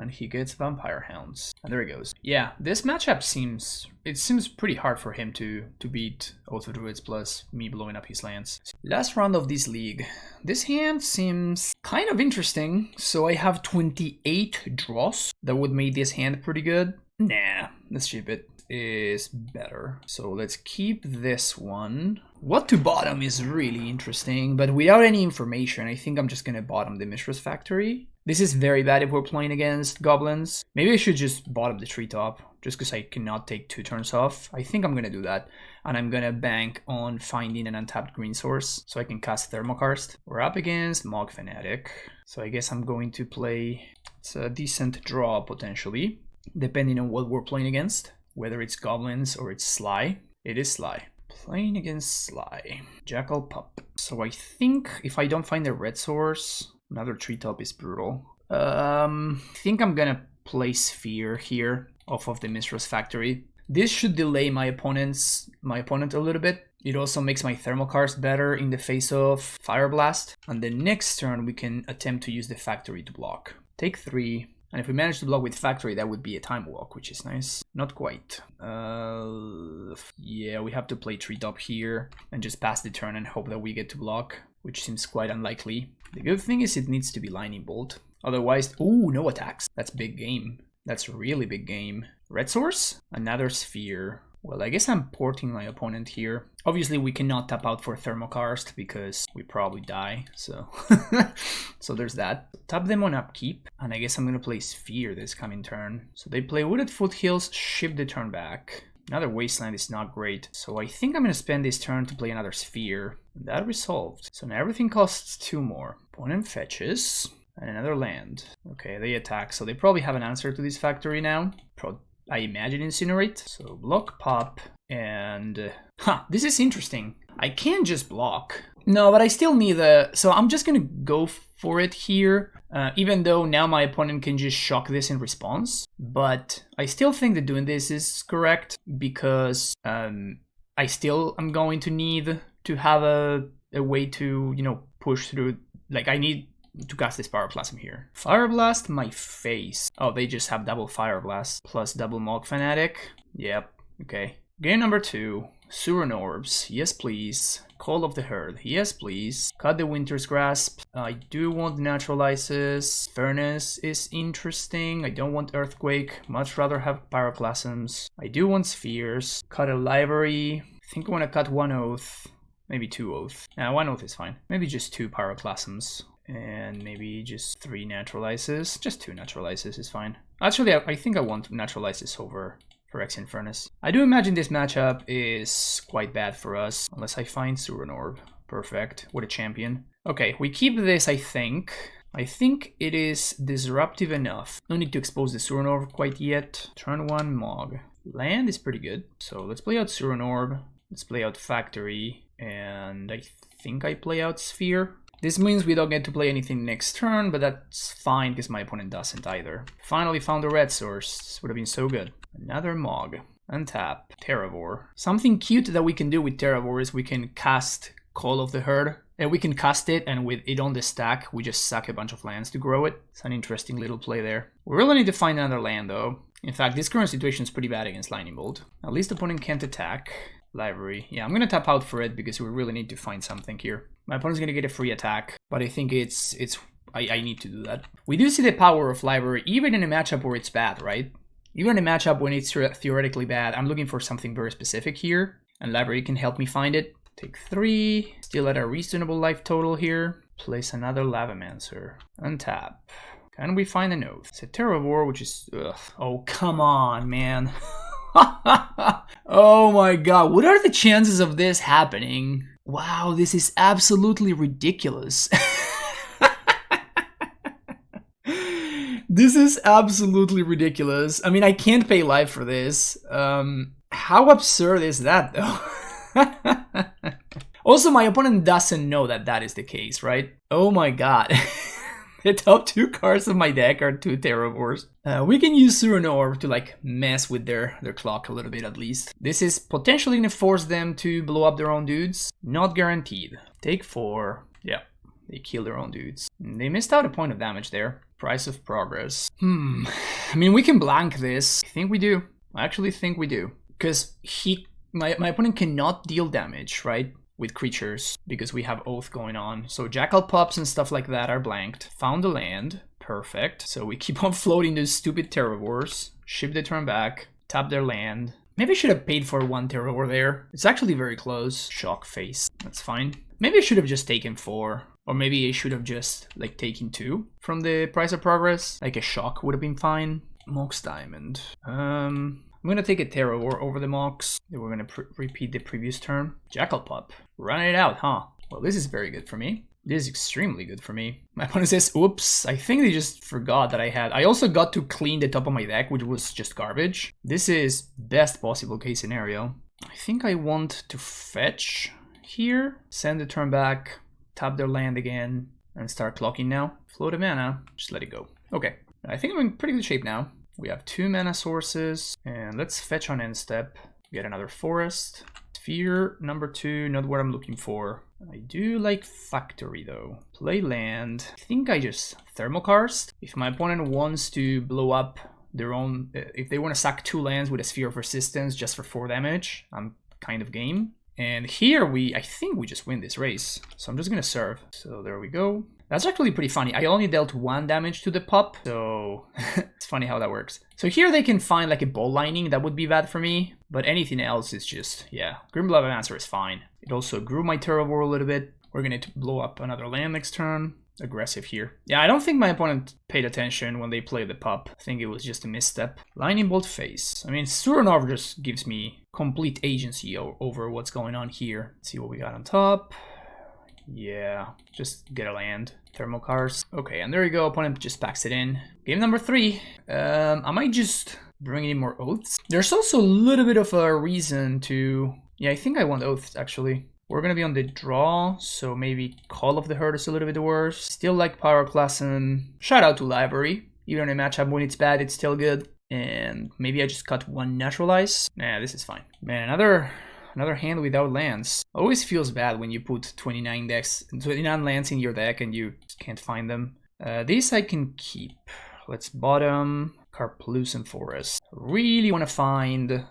And he gets Vampire Hounds. And there he goes. Yeah, this matchup seems pretty hard for him to beat Oath of Druids plus me blowing up his lands. Last round of this league. This hand seems kind of interesting. So I have 28 draws. That would make this hand pretty good. Nah, let's keep it. Is better. So let's keep this one. What to bottom is really interesting, but without any information, I think I'm just gonna bottom the Mishra's Factory. This is very bad if we're playing against Goblins. Maybe I should just bottom the Treetop, just because I cannot take 2 turns off. I think I'm gonna do that, and I'm gonna bank on finding an untapped green source, so I can cast Thermokarst. We're up against Mog Fanatic, so I guess I'm going to play. It's a decent draw, potentially, depending on what we're playing against. Whether it's Goblins or it's Sligh. It is Sligh. Playing against Sligh. Jackal Pup. So I think if I don't find a red source, another Treetop is brutal. I think I'm gonna play Sphere here off of the Mishra's Factory. This should delay my opponent a little bit. It also makes my Thermokarst better in the face of Fire Blast. And the next turn we can attempt to use the Factory to block. Take 3. And if we manage to block with Factory, that would be a Time Walk, which is nice. Not quite. Yeah, we have to play Treetop here and just pass the turn and hope that we get to block, which seems quite unlikely. The good thing is it needs to be Lightning Bolt. Otherwise, ooh, no attacks. That's big game. That's really big game. Red source? Another Sphere. Well, I guess I'm porting my opponent here. Obviously, we cannot tap out for Thermokarst because we probably die, so so there's that. Tap them on upkeep, and I guess I'm gonna play Sphere this coming turn. So they play Wooded Foothills, ship the turn back. Another Wasteland is not great, so I think I'm gonna spend this turn to play another Sphere. That resolved. So now everything costs 2 more. Opponent fetches, and another land. Okay, they attack, so they probably have an answer to this Factory now. I imagine Incinerate. So block, pop, and... this is interesting. I can't just block. No, but I still need a... So I'm just gonna go for it here, even though now my opponent can just shock this in response. But I still think that doing this is correct, because I still am going to need to have a way to, you know, push through... Like, I need to cast this Pyroclasm here. Fire Blast my face. Oh, they just have double Fire Blast plus double Mog Fanatic. Yep, okay. Game number 2. Suron Orbs. Yes, please. Call of the Herd. Yes, please. Cut the Winter's Grasp. I do want Naturalizes. Furnace is interesting. I don't want Earthquake. Much rather have Pyroclasms. I do want Spheres. Cut a Library. I think I want to cut 1 Oath. Maybe 2 Oath. Nah, 1 Oath is fine. Maybe just 2 Pyroclasms. And maybe just 3 Naturalizes. Just 2 Naturalizes is fine. Actually, I think I want Naturalizes over Phyrexian Furnace. I do imagine this matchup is quite bad for us, unless I find Suranor. Perfect. What a champion. Okay, we keep this, I think. I think it is disruptive enough. No need to expose the Suranor quite yet. Turn 1 Mog. Land is pretty good. So let's play out Suranor. Let's play out Factory. And I think I play out Sphere. This means we don't get to play anything next turn, but that's fine because my opponent doesn't either. Finally found a red source. This would have been so good. Another Mog. Untap. Terravor. Something cute that we can do with Terravor is we can cast Call of the Herd. And we can cast it, and with it on the stack, we just suck a bunch of lands to grow it. It's an interesting little play there. We really need to find another land, though. In fact, this current situation is pretty bad against Lightning Bolt. At least opponent can't attack. Library. Yeah, I'm gonna tap out for it because we really need to find something here. My opponent's gonna get a free attack, but I think I need to do that. We do see the power of Library, even in a matchup where it's bad, right? Even in a matchup when it's theoretically bad, I'm looking for something very specific here, and Library can help me find it. Take 3, still at a reasonable life total here. Place another Lavamancer. Untap. Can we find an Oath? It's a Terravor, which is... Ugh. Oh, come on, man. Oh my god, what are the chances of this happening? Wow, this is absolutely ridiculous. This is absolutely ridiculous. I mean, I can't pay life for this. How absurd is that, though? Also, my opponent doesn't know that that is the case, right? Oh my god. The top 2 cards of my deck are 2 Terravors. We can use Suranor to like mess with their clock a little bit at least. This is potentially going to force them to blow up their own dudes. Not guaranteed. Take 4. Yeah, they kill their own dudes. They missed out a point of damage there. Price of progress. I mean, we can blank this. I think we do. I actually think we do. Because my opponent cannot deal damage, right? With creatures, because we have Oath going on. So Jackal Pups and stuff like that are blanked. Found the land. Perfect. So we keep on floating those stupid Terravors. Ship the turn back. Tap their land. Maybe I should have paid for 1 Terravor there. It's actually very close. Shock face. That's fine. Maybe I should have just taken 4. Or maybe I should have just like taken 2 from the price of progress. Like a shock would have been fine. Mox Diamond. I'm gonna take a Terravor over the Mox. We're gonna repeat the previous turn. Jackal Pup. Run it out, huh? Well, this is very good for me. This is extremely good for me. My opponent says, oops, I think they just forgot that I also got to clean the top of my deck, which was just garbage. This is best possible case scenario. I think I want to fetch here. Send the turn back. Tap their land again. And start clocking now. Float a mana. Just let it go. Okay. I think I'm in pretty good shape now. We have 2 mana sources, and let's fetch on end step. Get another forest. Sphere number 2, not what I'm looking for. I do like Factory though. Play land. I think I just Thermokarst. If my opponent wants to blow up their own, if they want to sack 2 lands with a Sphere of Resistance just for 4 damage, I'm kind of game. And here I think we just win this race. So I'm just gonna serve. So there we go. That's actually pretty funny. I only dealt 1 damage to the pup, so it's funny how that works. So here they can find like a Ball Lightning, that would be bad for me, but anything else is just, yeah. Grim Lavamancer is fine. It also grew my Terravor a little bit. We're gonna blow up another land next turn. Aggressive here. Yeah, I don't think my opponent paid attention when they played the pup. I think it was just a misstep. Lightning Bolt face. I mean, Suranor just gives me complete agency over what's going on here. Let's see what we got on top. Yeah, just get a land. Thermokarst. Okay, and there you go. Opponent just packs it in. Game number 3. I might just bring in more Oaths. There's also a little bit of a reason to... Yeah, I think I want Oaths, actually. We're gonna be on the draw, so maybe Call of the Herd is a little bit worse. Still like Pyroclasm and shout out to Library. Even in a matchup when it's bad, it's still good. And maybe I just cut 1 Naturalize. Nah, this is fine. Man, another hand without lands. Always feels bad when you put 29 lands in your deck and you can't find them. These I can keep. Let's bottom Karplusan Forest. I really want to find a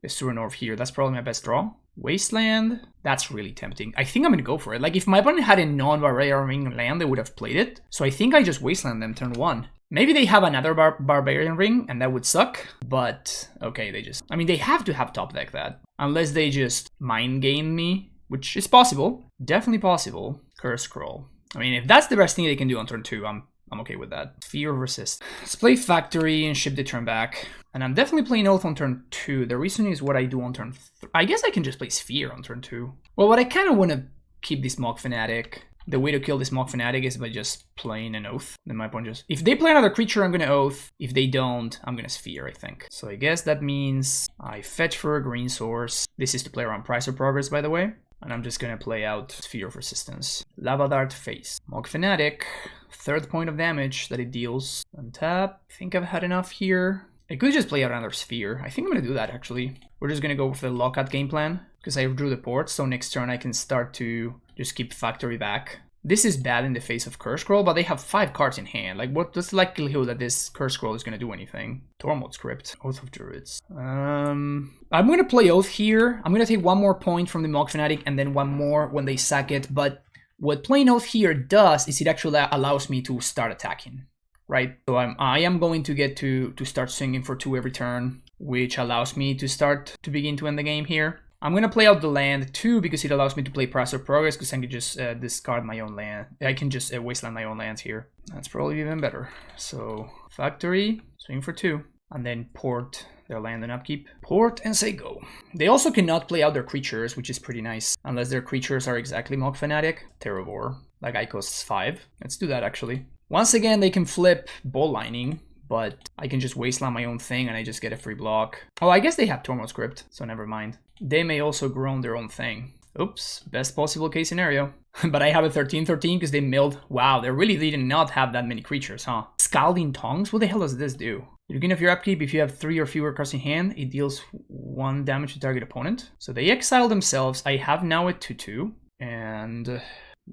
Suranor here. That's probably my best draw. Wasteland. That's really tempting. I think I'm gonna go for it. Like if my opponent had a non-barbarian land, they would have played it. So I think I just Wasteland them turn 1. Maybe they have another barbarian ring, and that would suck. But okay, they have to have top deck that, unless they just mind game me, which is possible, definitely possible. Curse Scroll. I mean, if that's the best thing they can do on turn 2, I'm I'm okay with that. Fear of Resist. Let's play Factory and ship the turn back. And I'm definitely playing Oath on turn 2. The reason is what I do on turn 3. I guess I can just play Sphere on turn 2. Well, what I kind of want to keep this Mog Fanatic. The way to kill this Mog Fanatic is by just playing an Oath. Then my opponent just... If they play another creature, I'm going to Oath. If they don't, I'm going to Sphere, I think. So I guess that means I fetch for a green source. This is to play around Price or Progress, by the way. And I'm just going to play out Sphere of Resistance. Lava Dart face. Mog Fanatic. 3rd point of damage that it deals. Untap. I think I've had enough here. I could just play out another Sphere. I think I'm going to do that, actually. We're just going to go with the lockout game plan. Because I drew the port, so next turn I can start to just keep Factory back. This is bad in the face of Curse Scroll, but they have 5 cards in hand. Like, what's the likelihood that this Curse Scroll is going to do anything? Tormod Script. Oath of Druids. I'm going to play Oath here. I'm going to take 1 more point from the Mog Fanatic and then 1 more when they sack it. But what playing Oath here does is it actually allows me to start attacking, right? So I am going to get to start swinging for 2 every turn, which allows me to begin to end the game here. I'm going to play out the land too because it allows me to play Price or Progress because I can just discard my own land. I can just wasteland my own lands here. That's probably even better. So Factory, swing for 2, and then port their land and upkeep. Port and say go. They also cannot play out their creatures, which is pretty nice, unless their creatures are exactly Mog Fanatic. Terravor. That guy costs 5. Let's do that actually. Once again, they can flip Ball Lining, but I can just wasteland my own thing and I just get a free block. Oh, I guess they have Tormod Script, so never mind. They may also grow their own thing. Oops, best possible case scenario. But I have a 13-13 because they milled. Wow, they really did not have that many creatures, huh? Scalding Tongues? What the hell does this do? Beginning of your upkeep, if you have 3 or fewer cards in hand, it deals 1 damage to target opponent. So they exile themselves. I have now a 2-2. And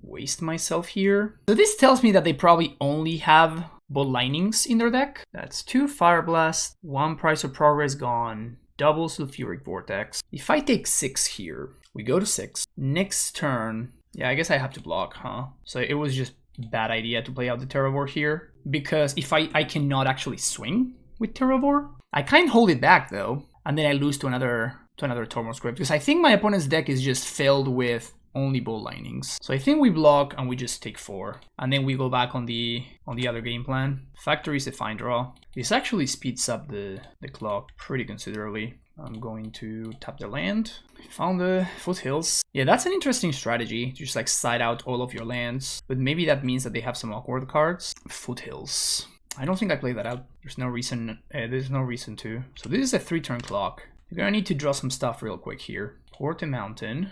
waste myself here. So this tells me that they probably only have Ball Linings in their deck. That's 2 Fire Blast, 1 Price of Progress gone. Double Sulfuric Vortex. If I take 6 here, we go to 6. Next turn, yeah, I guess I have to block, huh? So it was just bad idea to play out the Terravor here. Because if I cannot actually swing with Terravor. I can't hold it back though. And then I lose to another Tormod Script. Because I think my opponent's deck is just filled with only Ball Linings. So I think we block and we just take 4. And then we go back on the other game plan. Factory is a fine draw. This actually speeds up the clock pretty considerably. I'm going to tap the land. Found the Foothills. Yeah, that's an interesting strategy. Just like side out all of your lands. But maybe that means that they have some awkward cards. Foothills. I don't think I play that out. There's no reason to. So this is a 3-turn clock. You're gonna need to draw some stuff real quick here. Port a mountain.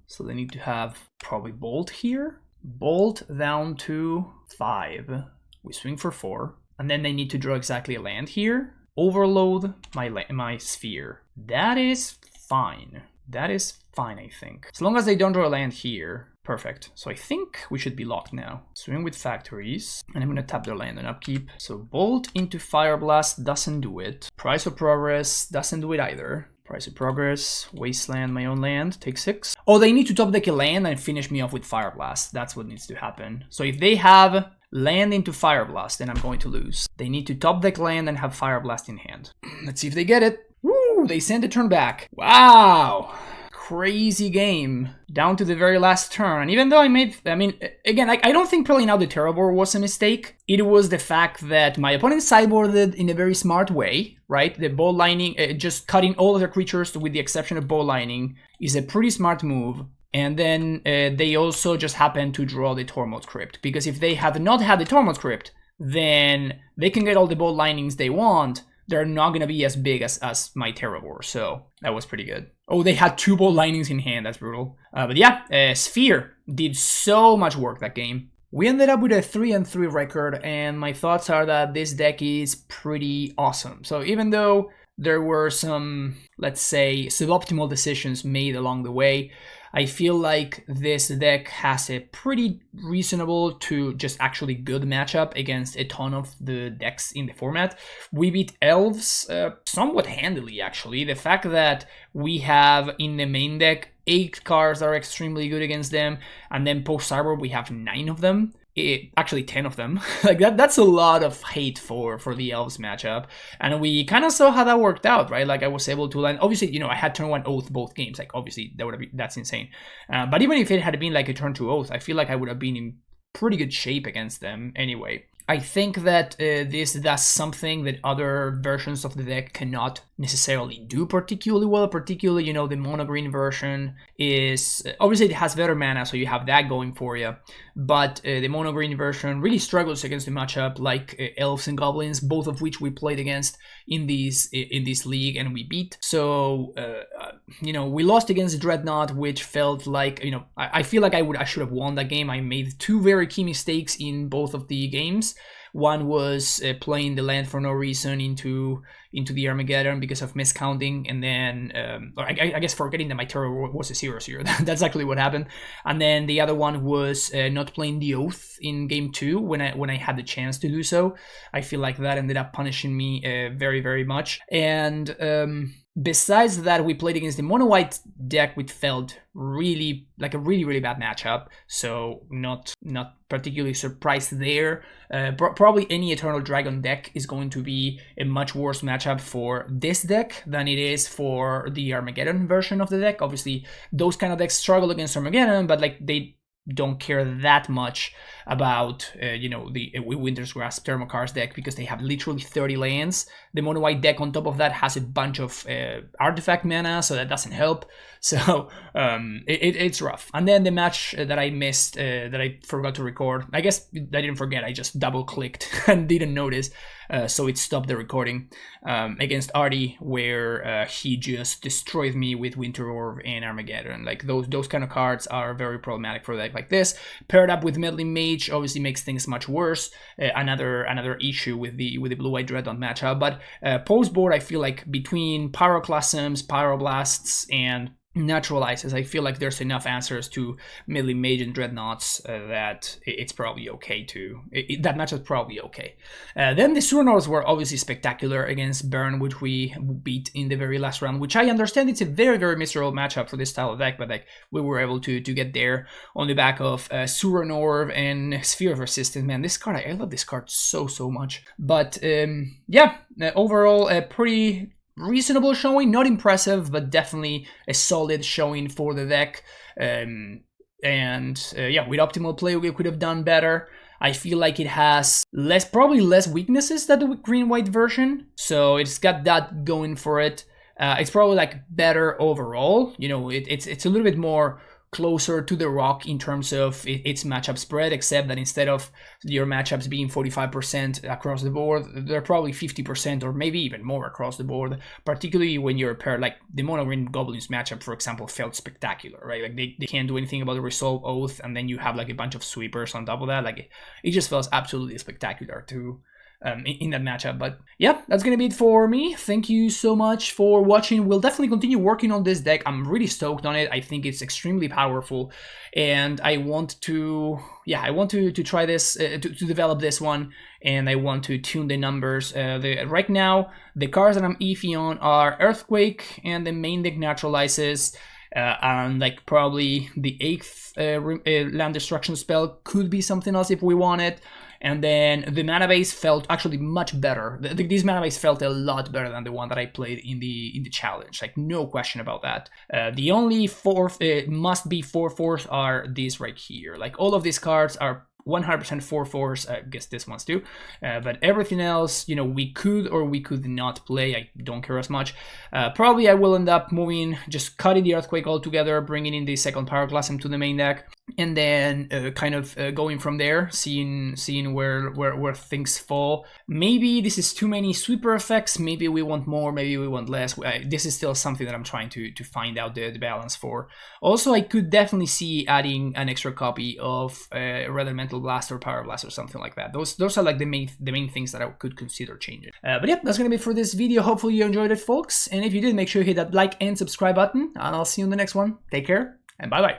So they need to have probably Bolt here. Bolt down to 5. We swing for 4. And then they need to draw exactly a land here. Overload my Sphere. That is fine. That is fine, I think. As long as they don't draw a land here. Perfect. So I think we should be locked now. Swing with Factories. And I'm going to tap their land and upkeep. So Bolt into Fire Blast doesn't do it. Price of Progress doesn't do it either. Price of Progress, wasteland my own land, take 6. Oh, they need to top deck a land and finish me off with Fire Blast. That's what needs to happen. So if they have land into Fire Blast, then I'm going to lose. They need to top deck land and have Fire Blast in hand. Let's see if they get it. Woo, they send a turn back. Wow. Crazy game. Down to the very last turn. And even though again, I don't think playing out the Terravor was a mistake. It was the fact that my opponent sideboarded in a very smart way, right? The Ball Lining, just cutting all of their creatures with the exception of Ball Lining is a pretty smart move. And then they also just happened to draw the Tormod Script. Because if they had not had the Tormod Script, then they can get all the Ball Linings they want. They're not going to be as big as my Terravor, so that was pretty good. Oh, they had 2 Ball Linings in hand, that's brutal. But yeah, Sphere did so much work that game. We ended up with a 3-3 record, and my thoughts are that this deck is pretty awesome. So even though there were some, let's say, suboptimal decisions made along the way, I feel like this deck has a pretty reasonable to just actually good matchup against a ton of the decks in the format. We beat Elves somewhat handily, actually. The fact that we have in the main deck 8 cards that are extremely good against them, and then post-Cyber we have 9 of them. Actually 10 of them. Like that's a lot of hate for the Elves matchup, and we kind of saw how that worked out, right? Like I was able to land, obviously, I had turn 1 Oath both games, like obviously that's insane, but even if it had been like a turn 2 Oath, I feel like I would have been in pretty good shape against them anyway. I think that this does something that other versions of the deck cannot necessarily do particularly well. Particularly, you know, the mono green version is obviously it has better mana, so you have that going for you. But the mono green version really struggles against the matchup like elves and goblins, both of which we played against in this league and we beat. So you know, we lost against Dreadnought, which felt like, you know, I feel like I should have won that game. I made two very key mistakes in both of the games. One was playing the land for no reason into the Armageddon because of miscounting, and then I guess forgetting that my Terror was a 0/0. That's actually what happened. And then the other one was not playing the Oath in game 2 when I had the chance to do so. I feel like that ended up punishing me very, very much. And besides that, we played against the mono white deck, which felt really like a really bad matchup. So not particularly surprised there. Probably any Eternal Dragon deck is going to be a much worse matchup for this deck than it is for the Armageddon version of the deck. Obviously, those kind of decks struggle against Armageddon, but like they don't care that much about you know, the Winter's Grasp Thermokar's deck because they have literally 30 lands. The mono white deck on top of that has a bunch of artifact mana, so that doesn't help. So it's rough. And then the match that I missed, that I forgot to record, I guess I didn't forget, I just double clicked and didn't notice, so it stopped the recording, against Artie, where he just destroyed me with Winter Orb and Armageddon. Like those kind of cards are very problematic for a deck like this. Paired up with Meddling Mage obviously makes things much worse. Another issue with the blue-white Dreadnought matchup. But post board, I feel like between Pyroclasms, Pyroblasts, and Naturalizes, I feel like there's enough answers to Meddling Mage and Dreadnoughts that it's probably okay to... that matchup's probably okay. Then the Suranors were obviously spectacular against Burn, which we beat in the very last round, which I understand it's a very miserable matchup for this style of deck, but like we were able to get there on the back of Suranor and Sphere of Resistance. Man, this card, I love this card so much. But yeah, overall a pretty reasonable showing, not impressive, but definitely a solid showing for the deck. Yeah, with optimal play we could have done better. I feel like it has probably less weaknesses than the green-white version, so it's got that going for it. It's probably like better overall. You know, it's a little bit more closer to the rock in terms of its matchup spread, except that instead of your matchups being 45% across the board, they're probably 50% or maybe even more across the board, particularly when you're paired. Like the mono green Goblins matchup, for example, felt spectacular, right? Like they can't do anything about the Resolve Oath, and then you have like a bunch of sweepers on top of that. Like it just feels absolutely spectacular to in that matchup. But yeah, that's gonna be it for me. Thank you so much for watching. We'll definitely continue working on this deck. I'm really stoked on it. I think it's extremely powerful, and I want to try this, to develop this one, and I want to tune the numbers. Right now, the cards that I'm iffy on are Earthquake and the main deck Naturalizes. And like probably the 8th land destruction spell could be something else if we want it. And then the mana base felt actually much better. This mana base felt a lot better than the one that I played in the challenge. Like no question about that. The only must be 4/4s are these right here. Like all of these cards are 100% 4/4s, I guess this one's too, but everything else, you know, we could or we could not play. I don't care as much. Probably I will end up just cutting the Earthquake altogether, bringing in the second Pyroclasm to the main deck, and then kind of going from there, seeing where things fall. Maybe this is too many sweeper effects, maybe we want more, maybe we want less. This is still something that I'm trying to find out the balance for. Also, I could definitely see adding an extra copy of Red Elemental Blast or Power Blast or something like that. Those are like the main things that I could consider changing. But yeah, that's gonna be it for this video. Hopefully you enjoyed it, folks, and if you did, make sure you hit that like and subscribe button, and I'll see you in the next one. Take care, and bye bye.